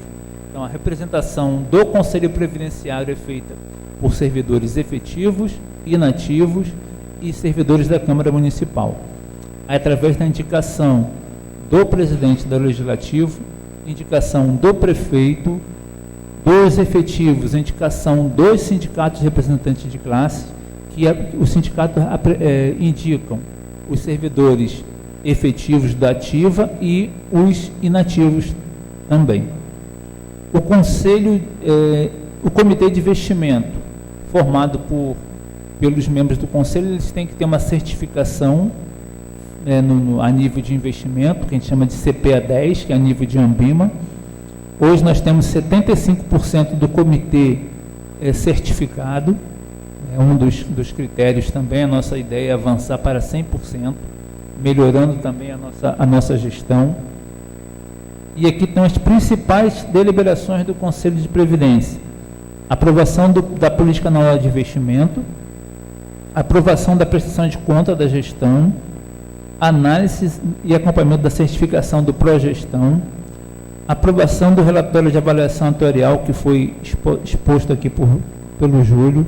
Speaker 2: Então, a representação do Conselho Previdenciário é feita por servidores efetivos, inativos e servidores da Câmara Municipal, através da indicação do presidente do Legislativo, indicação do prefeito, dos efetivos, indicação dos sindicatos representantes de classe, que os sindicatos indicam os servidores efetivos da ativa e os inativos também. O Conselho, o Comitê de Investimento, formado pelos membros do Conselho, eles têm que ter uma certificação a nível de investimento, que a gente chama de CPA 10, que é a nível de Ambima. Hoje nós temos 75% do comitê certificado, é um dos critérios também. A nossa ideia é avançar para 100%, melhorando também a nossa gestão. E aqui estão as principais deliberações do Conselho de Previdência: aprovação da política anual de investimento, aprovação da prestação de conta da gestão, análise e acompanhamento da certificação do Progestão, aprovação do relatório de avaliação atuarial, que foi exposto aqui pelo Júlio,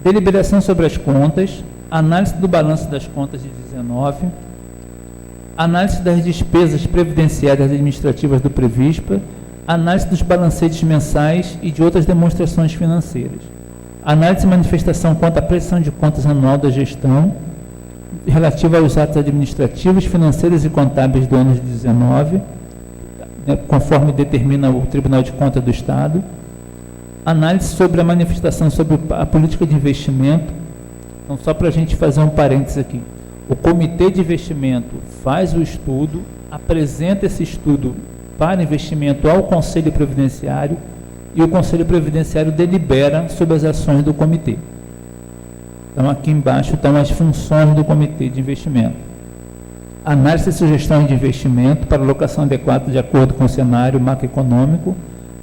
Speaker 2: deliberação sobre as contas, análise do balanço das contas de 19, análise das despesas previdenciárias administrativas do Previspa, análise dos balancetes mensais e de outras demonstrações financeiras, análise e manifestação quanto à prestação de contas anual da gestão, relativa aos atos administrativos, financeiros e contábeis do ano de 19, conforme determina o Tribunal de Contas do Estado, análise sobre a manifestação sobre a política de investimento. Então, só para a gente fazer um parênteses aqui, o Comitê de Investimento faz o estudo, apresenta esse estudo para investimento ao Conselho Previdenciário e o Conselho Previdenciário delibera sobre as ações do Comitê. Então, aqui embaixo estão as funções do Comitê de Investimento: análise e sugestões de investimento para alocação adequada de acordo com o cenário macroeconômico,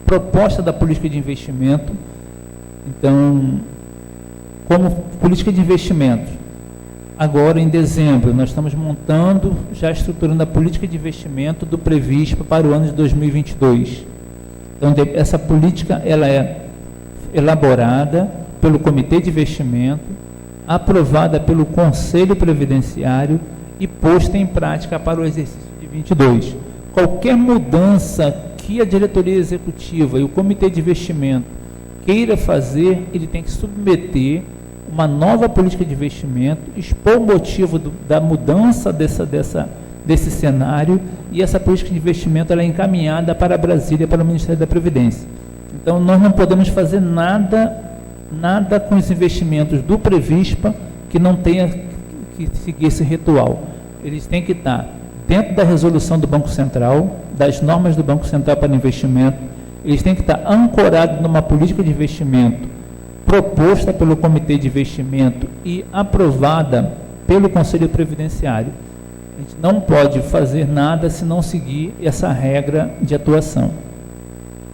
Speaker 2: proposta da política de investimento. Então, como política de investimento, agora em dezembro, nós estamos montando, já estruturando a política de investimento do Previspa para o ano de 2022. Então, essa política ela é elaborada pelo Comitê de Investimento, aprovada pelo Conselho Previdenciário e posta em prática para o exercício de 22. Qualquer mudança que a diretoria executiva e o Comitê de Investimento queira fazer, ele tem que submeter uma nova política de investimento, expor o motivo da mudança desse cenário, e essa política de investimento ela é encaminhada para Brasília, para o Ministério da Previdência. Então, nós não podemos fazer nada com os investimentos do Previspa que não tenha que seguir esse ritual. Eles têm que estar dentro da resolução do Banco Central, das normas do Banco Central para investimento. Eles têm que estar ancorados numa política de investimento proposta pelo Comitê de Investimento e aprovada pelo Conselho Previdenciário. A gente não pode fazer nada se não seguir essa regra de atuação.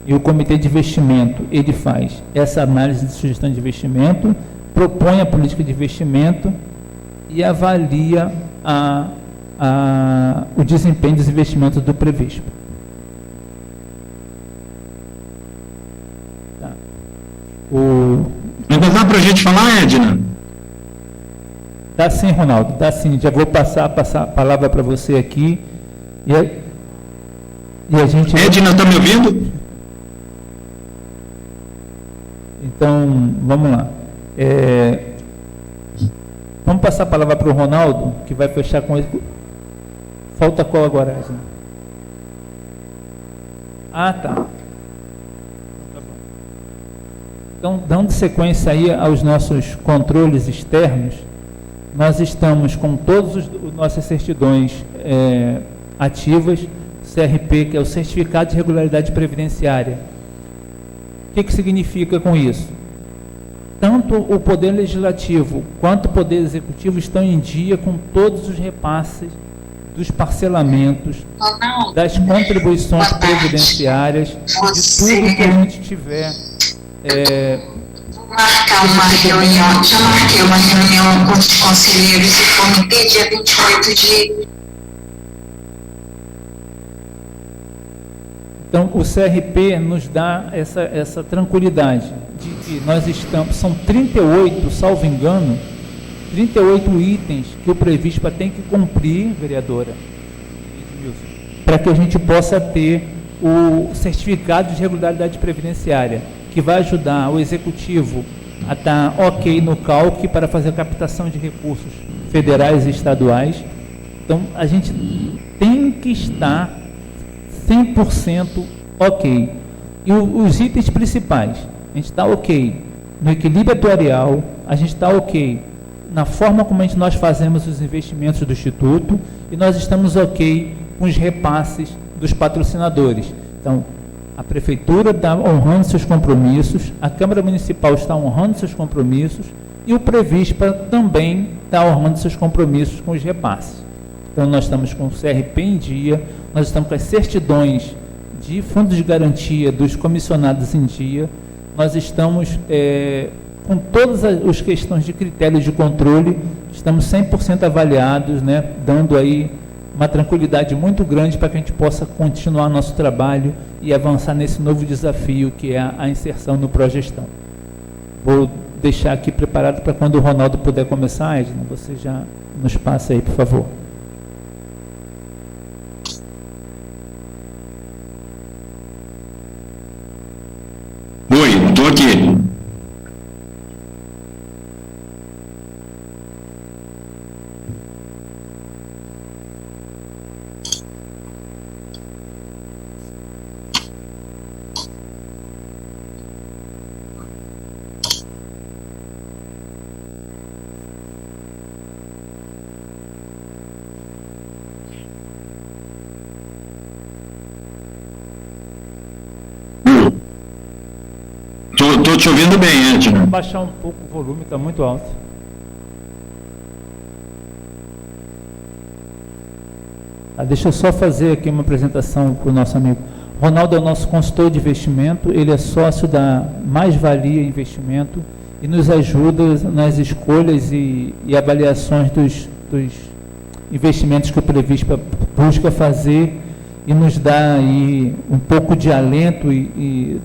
Speaker 2: E o Comitê de Investimento, ele faz essa análise de sugestão de investimento, propõe a política de investimento e avalia o desempenho dos investimentos do Previspa. Tá.
Speaker 5: Ainda dá para a gente falar, Edna?
Speaker 2: Dá sim, Ronaldo, dá sim. Já vou passar a palavra para você aqui. E a gente...
Speaker 5: Edna, está me ouvindo?
Speaker 2: Então, vamos lá. Vamos passar a palavra para o Ronaldo, que vai fechar com ele. Falta qual agora, Edna? Ah, tá. Então, dando sequência aí aos nossos controles externos, nós estamos com todas as nossas certidões ativas, CRP, que é o Certificado de Regularidade Previdenciária. O que significa com isso? Tanto o Poder Legislativo quanto o Poder Executivo estão em dia com todos os repasses dos parcelamentos, das contribuições previdenciárias, de tudo que a gente tiver.
Speaker 6: Marcar uma reunião, já marquei uma reunião com os conselheiros do comitê dia 28 de...
Speaker 2: Então, o CRP nos dá essa tranquilidade de que nós estamos, são 38, salvo engano, 38 itens que o Previspa tem que cumprir, vereadora, para que a gente possa ter o certificado de regularidade previdenciária, que vai ajudar o Executivo a estar ok no CALC para fazer a captação de recursos federais e estaduais. Então, a gente tem que estar 100% ok. E os itens principais, a gente está ok no equilíbrio atuarial, a gente está ok na forma como nós fazemos os investimentos do Instituto, e nós estamos ok com os repasses dos patrocinadores. Então, a Prefeitura está honrando seus compromissos, a Câmara Municipal está honrando seus compromissos, e o Previspa também está honrando seus compromissos com os repasses. Então, nós estamos com o CRP em dia, nós estamos com as certidões de fundos de garantia dos comissionados em dia, nós estamos com todas as questões de critérios de controle, estamos 100% avaliados, né, dando aí uma tranquilidade muito grande para que a gente possa continuar nosso trabalho e avançar nesse novo desafio que é a inserção no Progestão. Vou deixar aqui preparado para quando o Ronaldo puder começar. Edna, você já nos passa aí, por favor.
Speaker 5: Oi, estou aqui. Estou te ouvindo bem, Edna.
Speaker 2: Vou baixar um pouco o volume, está muito alto. Deixa eu só fazer aqui uma apresentação para o nosso amigo. Ronaldo é o nosso consultor de investimento, ele é sócio da Mais Valia Investimento e nos ajuda nas escolhas e avaliações dos investimentos que o Previspa busca fazer e nos dá aí um pouco de alento e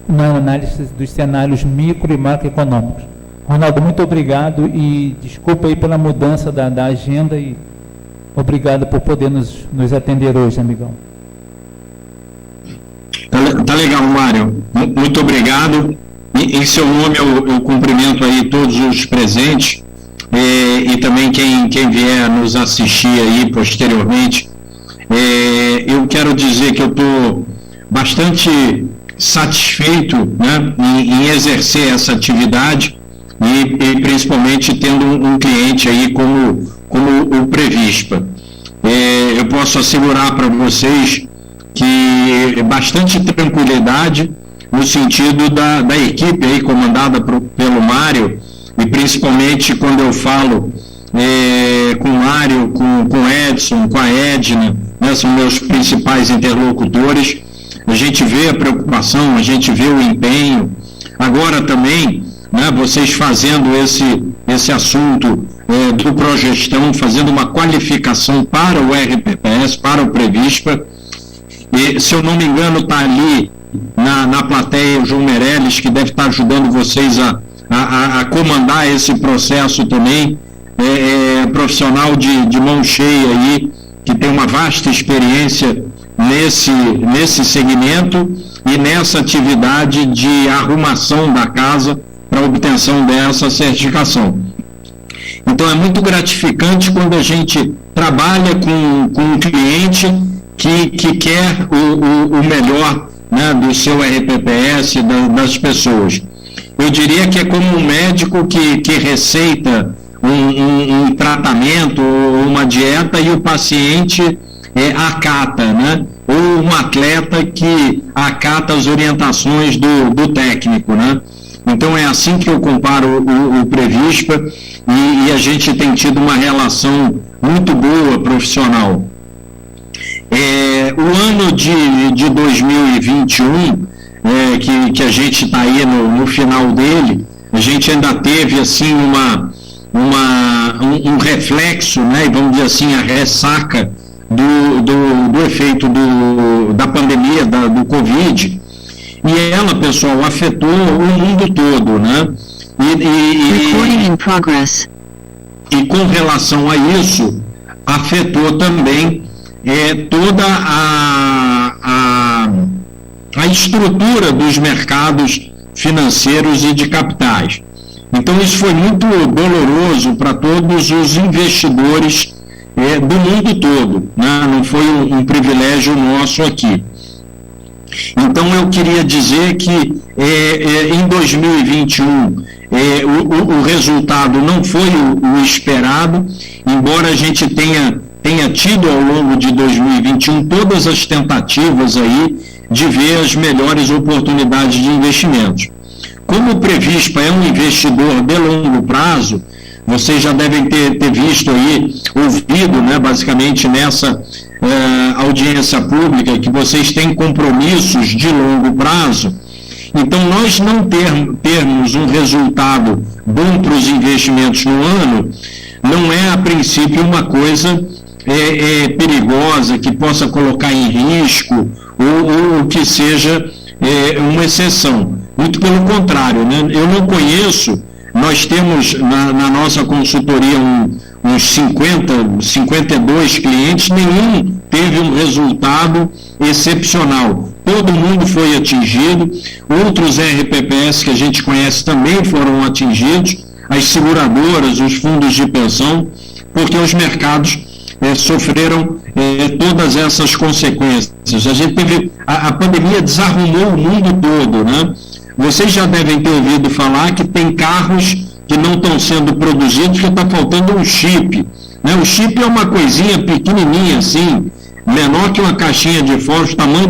Speaker 2: na análise dos cenários micro e macroeconômicos. Ronaldo, muito obrigado e desculpa aí pela mudança da agenda e obrigado por poder nos atender hoje, amigão.
Speaker 5: Tá legal, Mário. Muito obrigado. Em seu nome eu cumprimento aí todos os presentes e também quem vier nos assistir aí posteriormente. Eu quero dizer que eu estou bastante satisfeito, né, em exercer essa atividade e principalmente tendo um cliente aí como o Previspa. Eu posso assegurar para vocês que bastante tranquilidade no sentido da equipe aí comandada pelo Mário, e principalmente quando eu falo com o Mário, com o Edson, com a Edna, né, são meus principais interlocutores. A gente vê a preocupação, a gente vê o empenho. Agora também, né, vocês fazendo esse assunto do Progestão, fazendo uma qualificação para o RPPS, para o Previspa. E, se eu não me engano, está ali na plateia o João Meirelles, que deve estar ajudando vocês a comandar esse processo também. Profissional de mão cheia aí, que tem uma vasta experiência nesse segmento e nessa atividade de arrumação da casa para obtenção dessa certificação. Então é muito gratificante quando a gente trabalha com um cliente que quer o melhor, né, do seu RPPS, das pessoas. Eu diria que é como um médico que receita um tratamento ou uma dieta e o paciente acata, né? Ou um atleta que acata as orientações do técnico, né? Então é assim que eu comparo o Previspa e a gente tem tido uma relação muito boa profissional. O ano de 2021, que a gente está aí no final dele, a gente ainda teve assim um reflexo, né, e vamos dizer assim, a ressaca do efeito da pandemia, do Covid, e ela, pessoal, afetou o mundo todo, né?
Speaker 7: Recording in progress.
Speaker 5: E com relação a isso, afetou também toda a estrutura dos mercados financeiros e de capitais. Então isso foi muito doloroso para todos os investidores do mundo todo, né? Não foi um privilégio nosso aqui. Então, eu queria dizer que em 2021 o resultado não foi o esperado, embora a gente tenha tido ao longo de 2021 todas as tentativas aí de ver as melhores oportunidades de investimentos. Como o Previspa é um investidor de longo prazo, vocês já devem ter visto aí, ouvido, né, basicamente nessa audiência pública, que vocês têm compromissos de longo prazo. Então, nós não termos um resultado bom para os investimentos no ano, não é, a princípio, uma coisa perigosa, que possa colocar em risco, ou que seja uma exceção. Muito pelo contrário, né? Eu não conheço, nós temos na nossa consultoria uns 52 clientes, nenhum teve um resultado excepcional. Todo mundo foi atingido, outros RPPS que a gente conhece também foram atingidos, as seguradoras, os fundos de pensão, porque os mercados sofreram todas essas consequências. A gente teve, a pandemia desarrumou o mundo todo, né? Vocês já devem ter ouvido falar que tem carros que não estão sendo produzidos porque está faltando um chip, né? O chip é uma coisinha pequenininha assim, menor que uma caixinha de fósforo, tamanho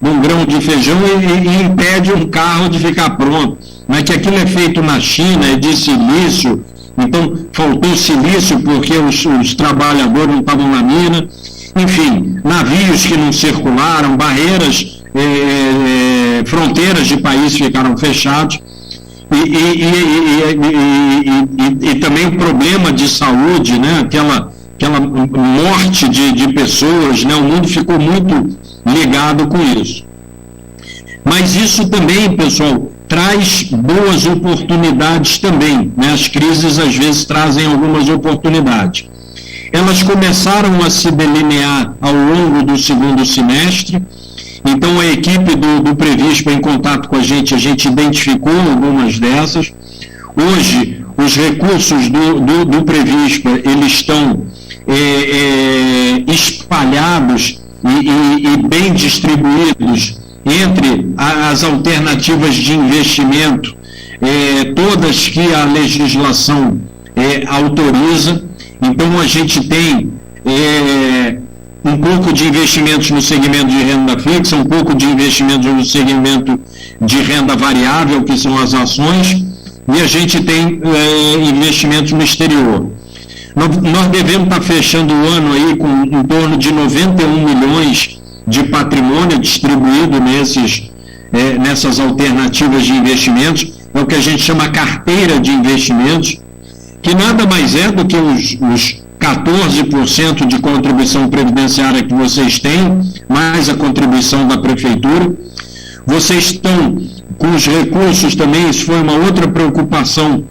Speaker 5: de um grão de feijão, e impede um carro de ficar pronto. Mas que aquilo é feito na China, é de silício, então faltou silício porque os trabalhadores não estavam na mina. Enfim, navios que não circularam, barreiras, fronteiras de país ficaram fechados, e também o problema de saúde, né? Aquela morte de pessoas, né? O mundo ficou muito ligado com isso. Mas isso também, pessoal, traz boas oportunidades também, né? As crises às vezes trazem algumas oportunidades. Elas começaram a se delinear ao longo do segundo semestre. Então, a equipe do Previspa, em contato com a gente identificou algumas dessas. Hoje, os recursos do Previspa, eles estão espalhados e bem distribuídos entre as alternativas de investimento, todas que a legislação autoriza. Então, a gente tem um pouco de investimentos no segmento de renda fixa, um pouco de investimentos no segmento de renda variável, que são as ações, e a gente tem investimentos no exterior. Nós devemos estar fechando o ano aí com em torno de 91 milhões de patrimônio distribuído nessas alternativas de investimentos, é o que a gente chama carteira de investimentos, que nada mais é do que os 14% de contribuição previdenciária que vocês têm, mais a contribuição da prefeitura. Vocês estão com os recursos também, isso foi uma outra preocupação.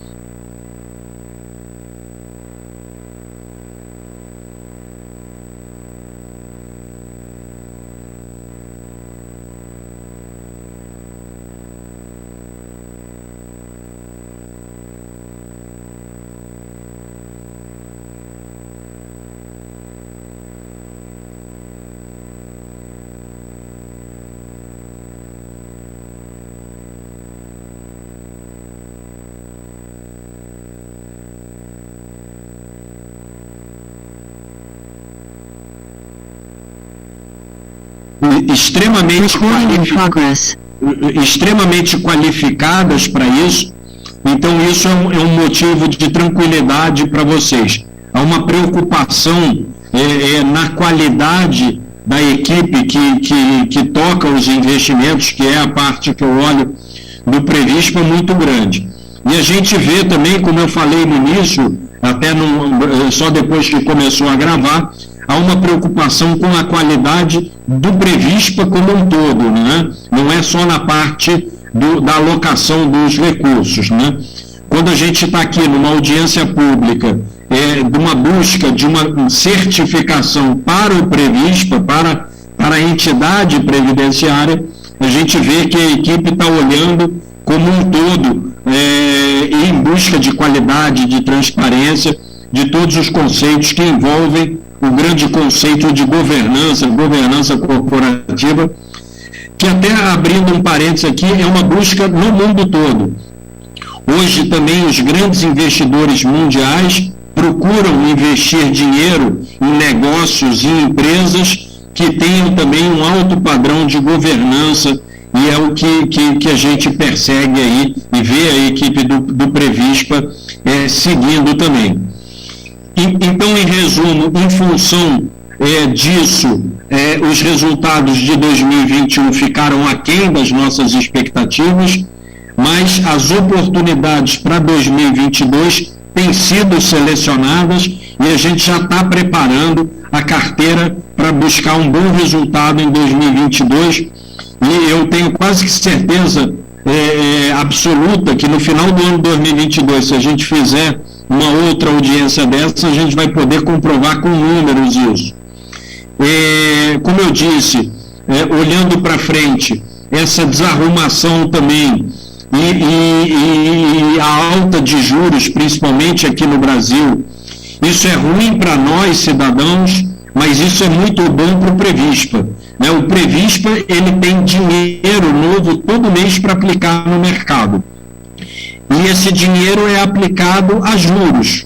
Speaker 5: extremamente qualificadas para isso. Então, isso é um motivo de tranquilidade para vocês. Há uma preocupação na qualidade da equipe que toca os investimentos, que é a parte que eu olho do Previspa, muito grande. E a gente vê também, como eu falei no início, até só depois que começou a gravar, há uma preocupação com a qualidade do Previspa como um todo, né? Não é só na parte da alocação dos recursos, né? Quando a gente está aqui numa audiência pública, de uma busca de uma certificação para o Previspa, para a entidade previdenciária, a gente vê que a equipe está olhando como um todo, em busca de qualidade, de transparência, de todos os conceitos que envolvem o grande conceito de governança corporativa, que até abrindo um parênteses aqui, é uma busca no mundo todo. Hoje também os grandes investidores mundiais procuram investir dinheiro em negócios e empresas que tenham também um alto padrão de governança, e é o que a gente persegue aí e vê a equipe do Previspa seguindo também. Então, em resumo, em função disso, os resultados de 2021 ficaram aquém das nossas expectativas, mas as oportunidades para 2022 têm sido selecionadas e a gente já está preparando a carteira para buscar um bom resultado em 2022, e eu tenho quase que certeza absoluta que no final do ano 2022, se a gente fizer uma outra audiência dessa, a gente vai poder comprovar com números isso. Como eu disse, olhando para frente, essa desarrumação também e a alta de juros, principalmente aqui no Brasil, isso é ruim para nós, cidadãos, mas isso é muito bom para o Previspa. O Previspa, ele tem dinheiro novo todo mês para aplicar no mercado. E esse dinheiro é aplicado a juros.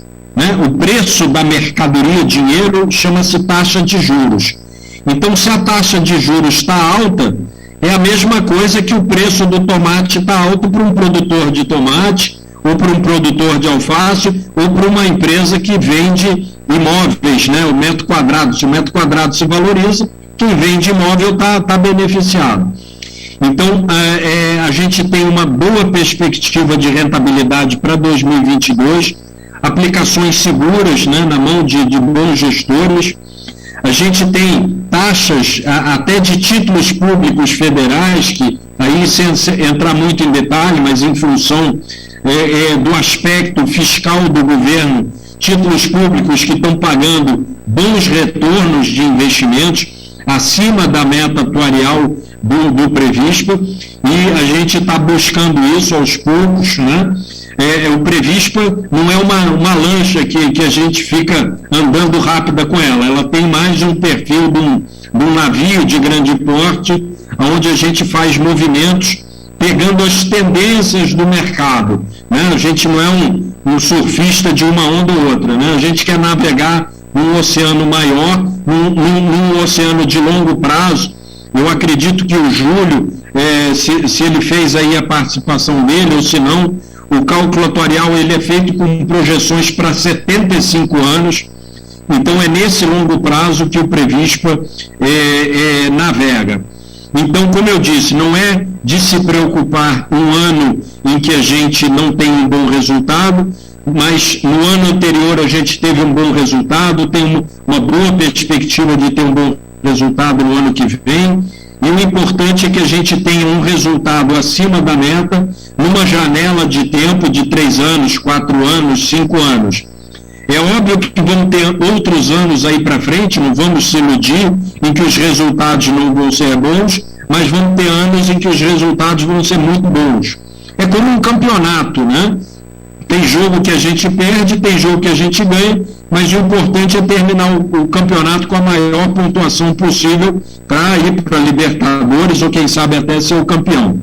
Speaker 5: O preço da mercadoria, dinheiro, chama-se taxa de juros. Então, se a taxa de juros está alta, é a mesma coisa que o preço do tomate está alto para um produtor de tomate, ou para um produtor de alface, ou para uma empresa que vende imóveis, o metro quadrado. Se o metro quadrado se valoriza, quem vende imóvel está beneficiado. Então, a gente tem uma boa perspectiva de rentabilidade para 2022, aplicações seguras, na mão de bons gestores. A gente tem taxas até de títulos públicos federais, que aí, sem entrar muito em detalhe, mas em função do aspecto fiscal do governo, títulos públicos que estão pagando bons retornos de investimentos acima da meta atuarial do Previspa, e a gente está buscando isso aos poucos, o Previspa não é uma lancha que a gente fica andando rápida com ela, ela tem mais de um perfil de um navio de grande porte, onde a gente faz movimentos pegando as tendências do mercado, A gente não é um surfista de uma onda ou outra, A gente quer navegar num oceano maior, num oceano de longo prazo. Eu acredito que o Júlio, se ele fez aí a participação dele, ou se não, o cálculo atuarial ele é feito com projeções para 75 anos, então é nesse longo prazo que o Previspa navega. Então, como eu disse, não é de se preocupar um ano em que a gente não tem um bom resultado, mas no ano anterior a gente teve um bom resultado, tem uma boa perspectiva de ter um bom resultado no ano que vem, e o importante é que a gente tenha um resultado acima da meta, numa janela de tempo de 3 anos, 4 anos, 5 anos. É óbvio que vão ter outros anos aí para frente, não vamos se iludir, em que os resultados não vão ser bons, mas vão ter anos em que os resultados vão ser muito bons. É como um campeonato, Tem jogo que a gente perde, tem jogo que a gente ganha, mas o importante é terminar o campeonato com a maior pontuação possível para ir para a Libertadores ou quem sabe até ser o campeão.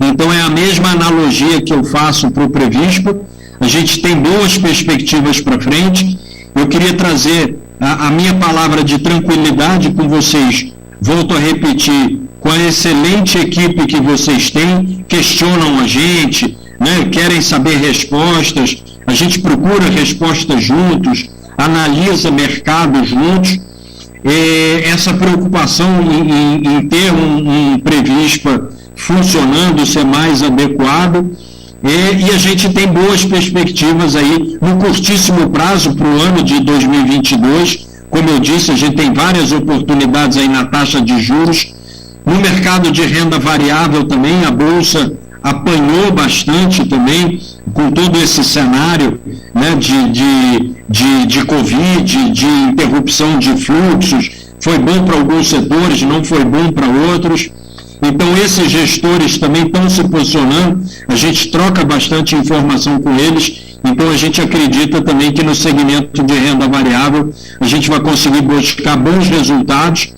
Speaker 5: Então é a mesma analogia que eu faço para o Previspa. A gente tem boas perspectivas para frente. Eu queria trazer a minha palavra de tranquilidade com vocês. Volto a repetir, com a excelente equipe que vocês têm, questionam a gente, querem saber respostas, a gente procura respostas juntos, analisa mercado juntos. Essa preocupação em ter um Previspa funcionando, ser mais adequado, e a gente tem boas perspectivas aí no curtíssimo prazo para o ano de 2022. Como eu disse, a gente tem várias oportunidades aí na taxa de juros. No mercado de renda variável também, a Bolsa apanhou bastante também, com todo esse cenário de Covid, de interrupção de fluxos. Foi bom para alguns setores, não foi bom para outros. Então, esses gestores também estão se posicionando, a gente troca bastante informação com eles, então a gente acredita também que no segmento de renda variável a gente vai conseguir buscar bons resultados.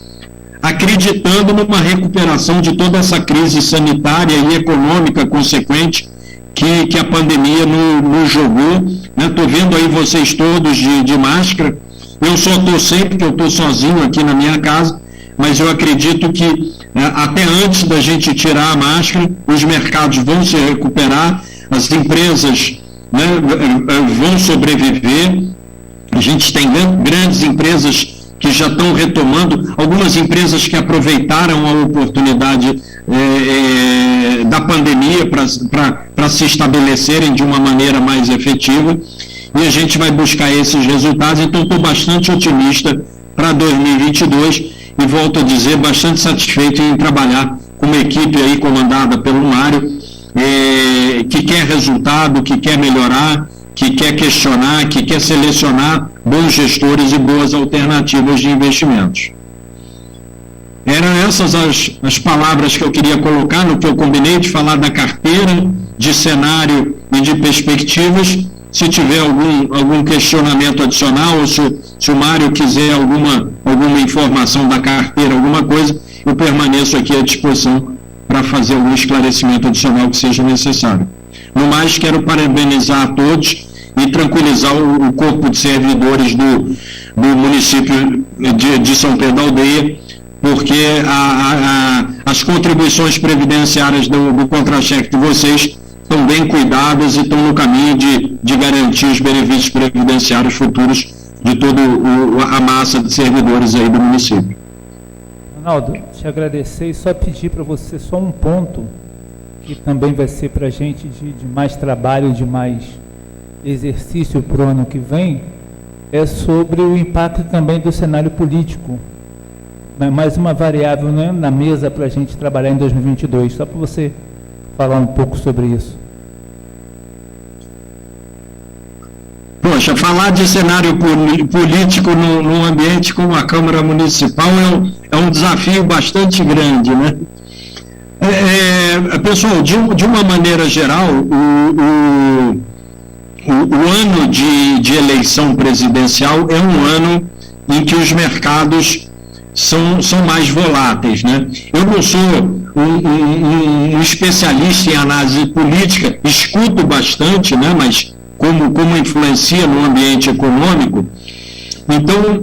Speaker 5: acreditando numa recuperação de toda essa crise sanitária e econômica consequente que a pandemia nos jogou. Estou vendo aí vocês todos de máscara. Eu só estou sempre, porque eu estou sozinho aqui na minha casa, mas eu acredito que até antes da gente tirar a máscara, os mercados vão se recuperar, as empresas, né, vão sobreviver. A gente tem grandes empresas que já estão retomando, algumas empresas que aproveitaram a oportunidade da pandemia para se estabelecerem de uma maneira mais efetiva, e a gente vai buscar esses resultados. Então estou bastante otimista para 2022 e volto a dizer, bastante satisfeito em trabalhar com uma equipe aí comandada pelo Mário, que quer resultado, que quer melhorar, que quer questionar, que quer selecionar bons gestores e boas alternativas de investimentos. Eram essas as palavras que eu queria colocar no que eu combinei de falar da carteira, de cenário e de perspectivas. Se tiver algum questionamento adicional, ou se o Mário quiser alguma informação da carteira, alguma coisa, eu permaneço aqui à disposição para fazer algum esclarecimento adicional que seja necessário. No mais, quero parabenizar a todos e tranquilizar o corpo de servidores do município de São Pedro da Aldeia, porque as contribuições previdenciárias do contra-cheque de vocês estão bem cuidadas e estão no caminho de garantir os benefícios previdenciários futuros de toda a massa de servidores aí do município.
Speaker 2: Ronaldo, te agradecer e só pedir para você só um ponto que também vai ser para a gente de mais trabalho, de mais exercício para o ano que vem, é sobre o impacto também do cenário político. Mais uma variável, né, na mesa para a gente trabalhar em 2022, só para você falar um pouco sobre isso.
Speaker 5: Poxa, falar de cenário político num ambiente como a Câmara Municipal é um desafio bastante grande, né? Pessoal, de uma maneira geral, o ano de eleição presidencial é um ano em que os mercados são mais voláteis, né? Eu não sou um especialista em análise política, escuto bastante, né? Mas como influencia no ambiente econômico, então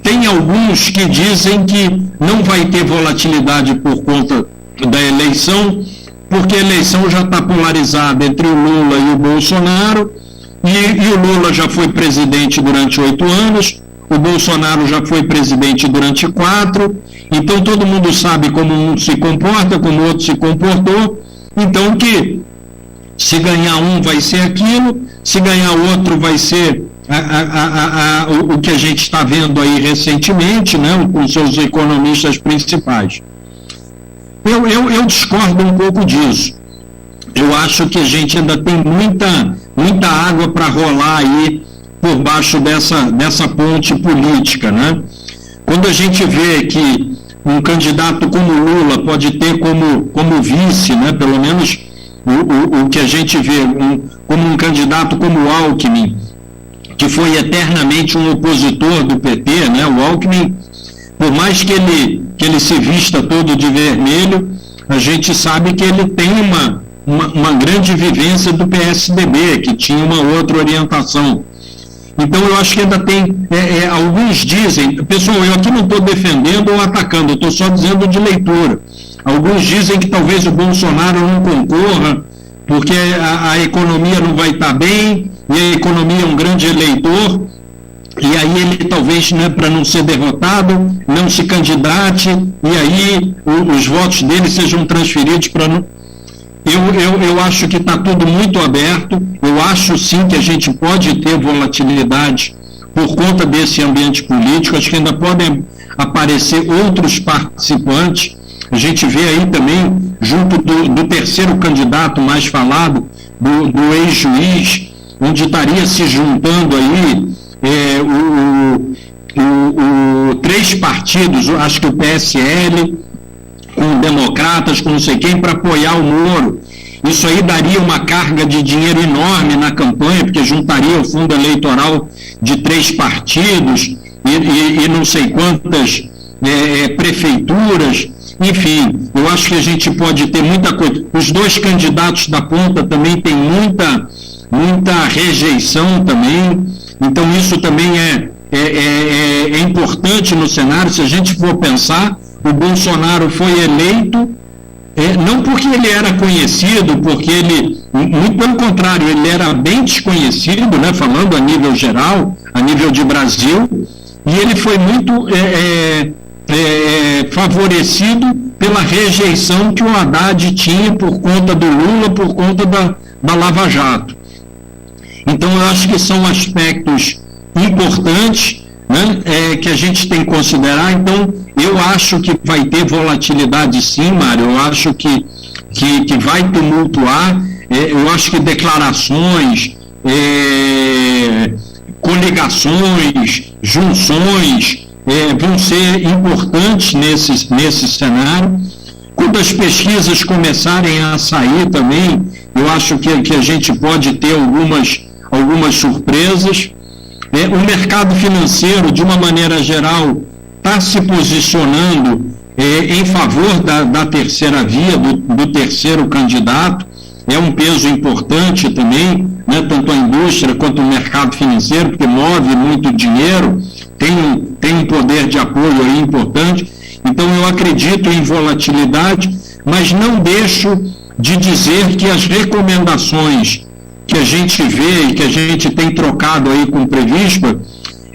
Speaker 5: tem alguns que dizem que não vai ter volatilidade por conta da eleição, porque a eleição já está polarizada entre o Lula e o Bolsonaro, e o Lula já foi presidente durante 8 anos, o Bolsonaro já foi presidente durante 4, então todo mundo sabe como um se comporta, como o outro se comportou, então que se ganhar um vai ser aquilo, se ganhar outro vai ser o que a gente está vendo aí recentemente, né, com seus economistas principais. Eu discordo um pouco disso. Eu acho que a gente ainda tem muita água para rolar aí por baixo dessa ponte política, né? Quando a gente vê que um candidato como Lula pode ter como vice, né, pelo menos o que a gente vê como um candidato como o Alckmin, que foi eternamente um opositor do PT, né? O Alckmin, por mais que ele se vista todo de vermelho, a gente sabe que ele tem uma grande vivência do PSDB, que tinha uma outra orientação. Então eu acho que ainda tem, alguns dizem, pessoal, eu aqui não estou defendendo ou atacando, eu estou só dizendo de leitura. Alguns dizem que talvez o Bolsonaro não concorra, porque a economia não vai estar bem, e a economia é um grande eleitor, e aí ele talvez, né, para não ser derrotado, não se candidate, e aí os votos dele sejam transferidos para não... Eu acho que está tudo muito aberto. Eu acho sim que a gente pode ter volatilidade por conta desse ambiente político. Acho que ainda podem aparecer outros participantes. A gente vê aí também, junto do terceiro candidato mais falado, do ex-juiz, onde estaria se juntando aí três partidos, acho que o PSL, com democratas, com não sei quem, para apoiar o Moro. Isso aí daria uma carga de dinheiro enorme na campanha, porque juntaria o fundo eleitoral de 3 partidos e não sei quantas prefeituras, enfim, eu acho que a gente pode ter muita coisa. Os dois candidatos da ponta também têm muita rejeição também, então isso também é importante no cenário. Se a gente for pensar, o Bolsonaro foi eleito não porque ele era conhecido, porque ele, muito pelo contrário, ele era bem desconhecido, né, falando a nível geral, a nível de Brasil, e ele foi muito favorecido pela rejeição que o Haddad tinha por conta do Lula, por conta da Lava Jato. Então, eu acho que são aspectos importantes, né, que a gente tem que considerar. Então, eu acho que vai ter volatilidade sim, Mário, eu acho que vai tumultuar, eu acho que declarações, coligações, junções vão ser importantes nesse cenário. Quando as pesquisas começarem a sair também, eu acho que a gente pode ter algumas surpresas. O mercado financeiro, de uma maneira geral, está se posicionando em favor da terceira via, do terceiro candidato. É um peso importante também, né, tanto a indústria quanto o mercado financeiro, porque move muito dinheiro, tem um poder de apoio aí importante. Então, eu acredito em volatilidade, mas não deixo de dizer que as recomendações que a gente vê e que a gente tem trocado aí com o Previspa,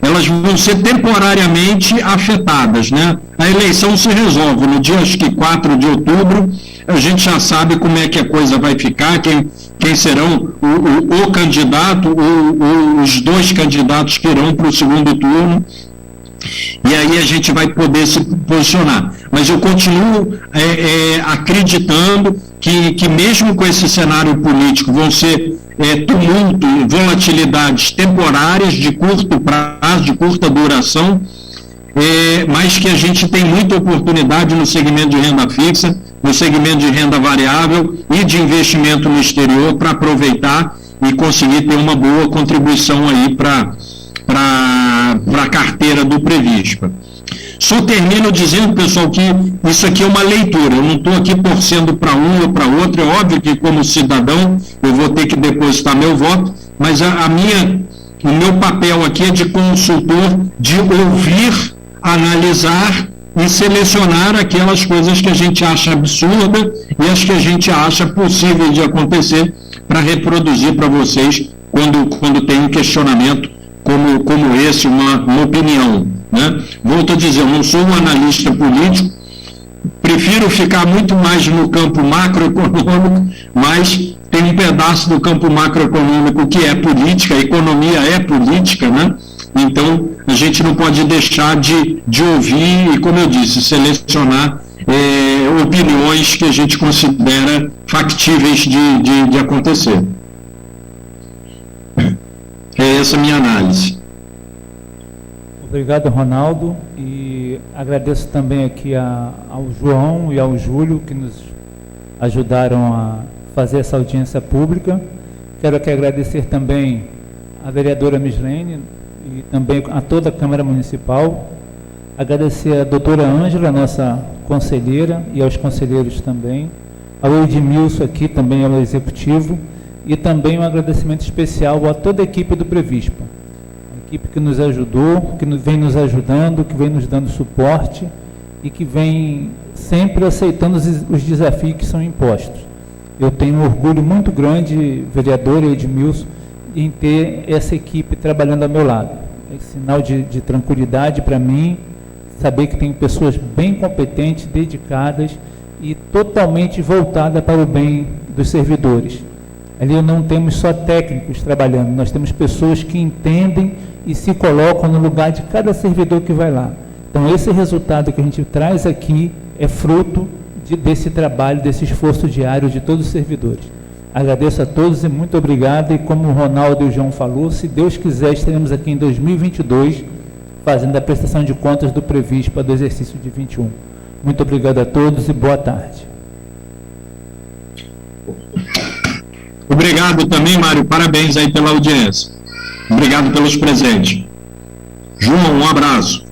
Speaker 5: elas vão ser temporariamente afetadas, né? A eleição se resolve no dia, acho que 4 de outubro, a gente já sabe como é que a coisa vai ficar, quem serão o candidato, os dois candidatos que irão para o segundo turno, e aí a gente vai poder se posicionar. Mas eu continuo acreditando que mesmo com esse cenário político vão ser tumulto, volatilidades temporárias, de curto prazo, de curta duração, mas que a gente tem muita oportunidade no segmento de renda fixa, no segmento de renda variável e de investimento no exterior para aproveitar e conseguir ter uma boa contribuição aí para a carteira do Previspa. Só termino dizendo, pessoal, que isso aqui é uma leitura, eu não estou aqui torcendo para um ou para outro, é óbvio que como cidadão eu vou ter que depositar meu voto, mas o meu papel aqui é de consultor, de ouvir, analisar e selecionar aquelas coisas que a gente acha absurda e as que a gente acha possível de acontecer para reproduzir para vocês quando tem um questionamento como esse, uma opinião, né? Volto a dizer, eu não sou um analista político, prefiro ficar muito mais no campo macroeconômico, mas tem um pedaço do campo macroeconômico que é política, a economia é política, né? Então, a gente não pode deixar de ouvir e, como eu disse, selecionar opiniões que a gente considera factíveis de acontecer. É essa a minha análise.
Speaker 2: Obrigado, Ronaldo, e agradeço também aqui ao João e ao Júlio que nos ajudaram a fazer essa audiência pública. Quero aqui agradecer também à vereadora Mislene e também a toda a Câmara Municipal, agradecer à doutora Ângela, nossa conselheira, e aos conselheiros também, ao Edmilson aqui também, ao executivo, e também um agradecimento especial a toda a equipe do Previspa, a equipe que nos ajudou, que vem nos ajudando, que vem nos dando suporte e que vem sempre aceitando os desafios que são impostos. Eu tenho um orgulho muito grande, vereador Edmilson, em ter essa equipe trabalhando ao meu lado. É sinal de tranquilidade para mim, saber que tenho pessoas bem competentes, dedicadas e totalmente voltadas para o bem dos servidores. Ali não temos só técnicos trabalhando, nós temos pessoas que entendem e se colocam no lugar de cada servidor que vai lá. Então, esse resultado que a gente traz aqui é fruto desse trabalho, desse esforço diário de todos os servidores. Agradeço a todos e muito obrigado. E como o Ronaldo e o João falou, se Deus quiser, estaremos aqui em 2022 fazendo a prestação de contas do Previspa do exercício de 21. Muito obrigado a todos e boa tarde.
Speaker 5: Obrigado também, Mário. Parabéns aí pela audiência. Obrigado pelos presentes. João, um abraço.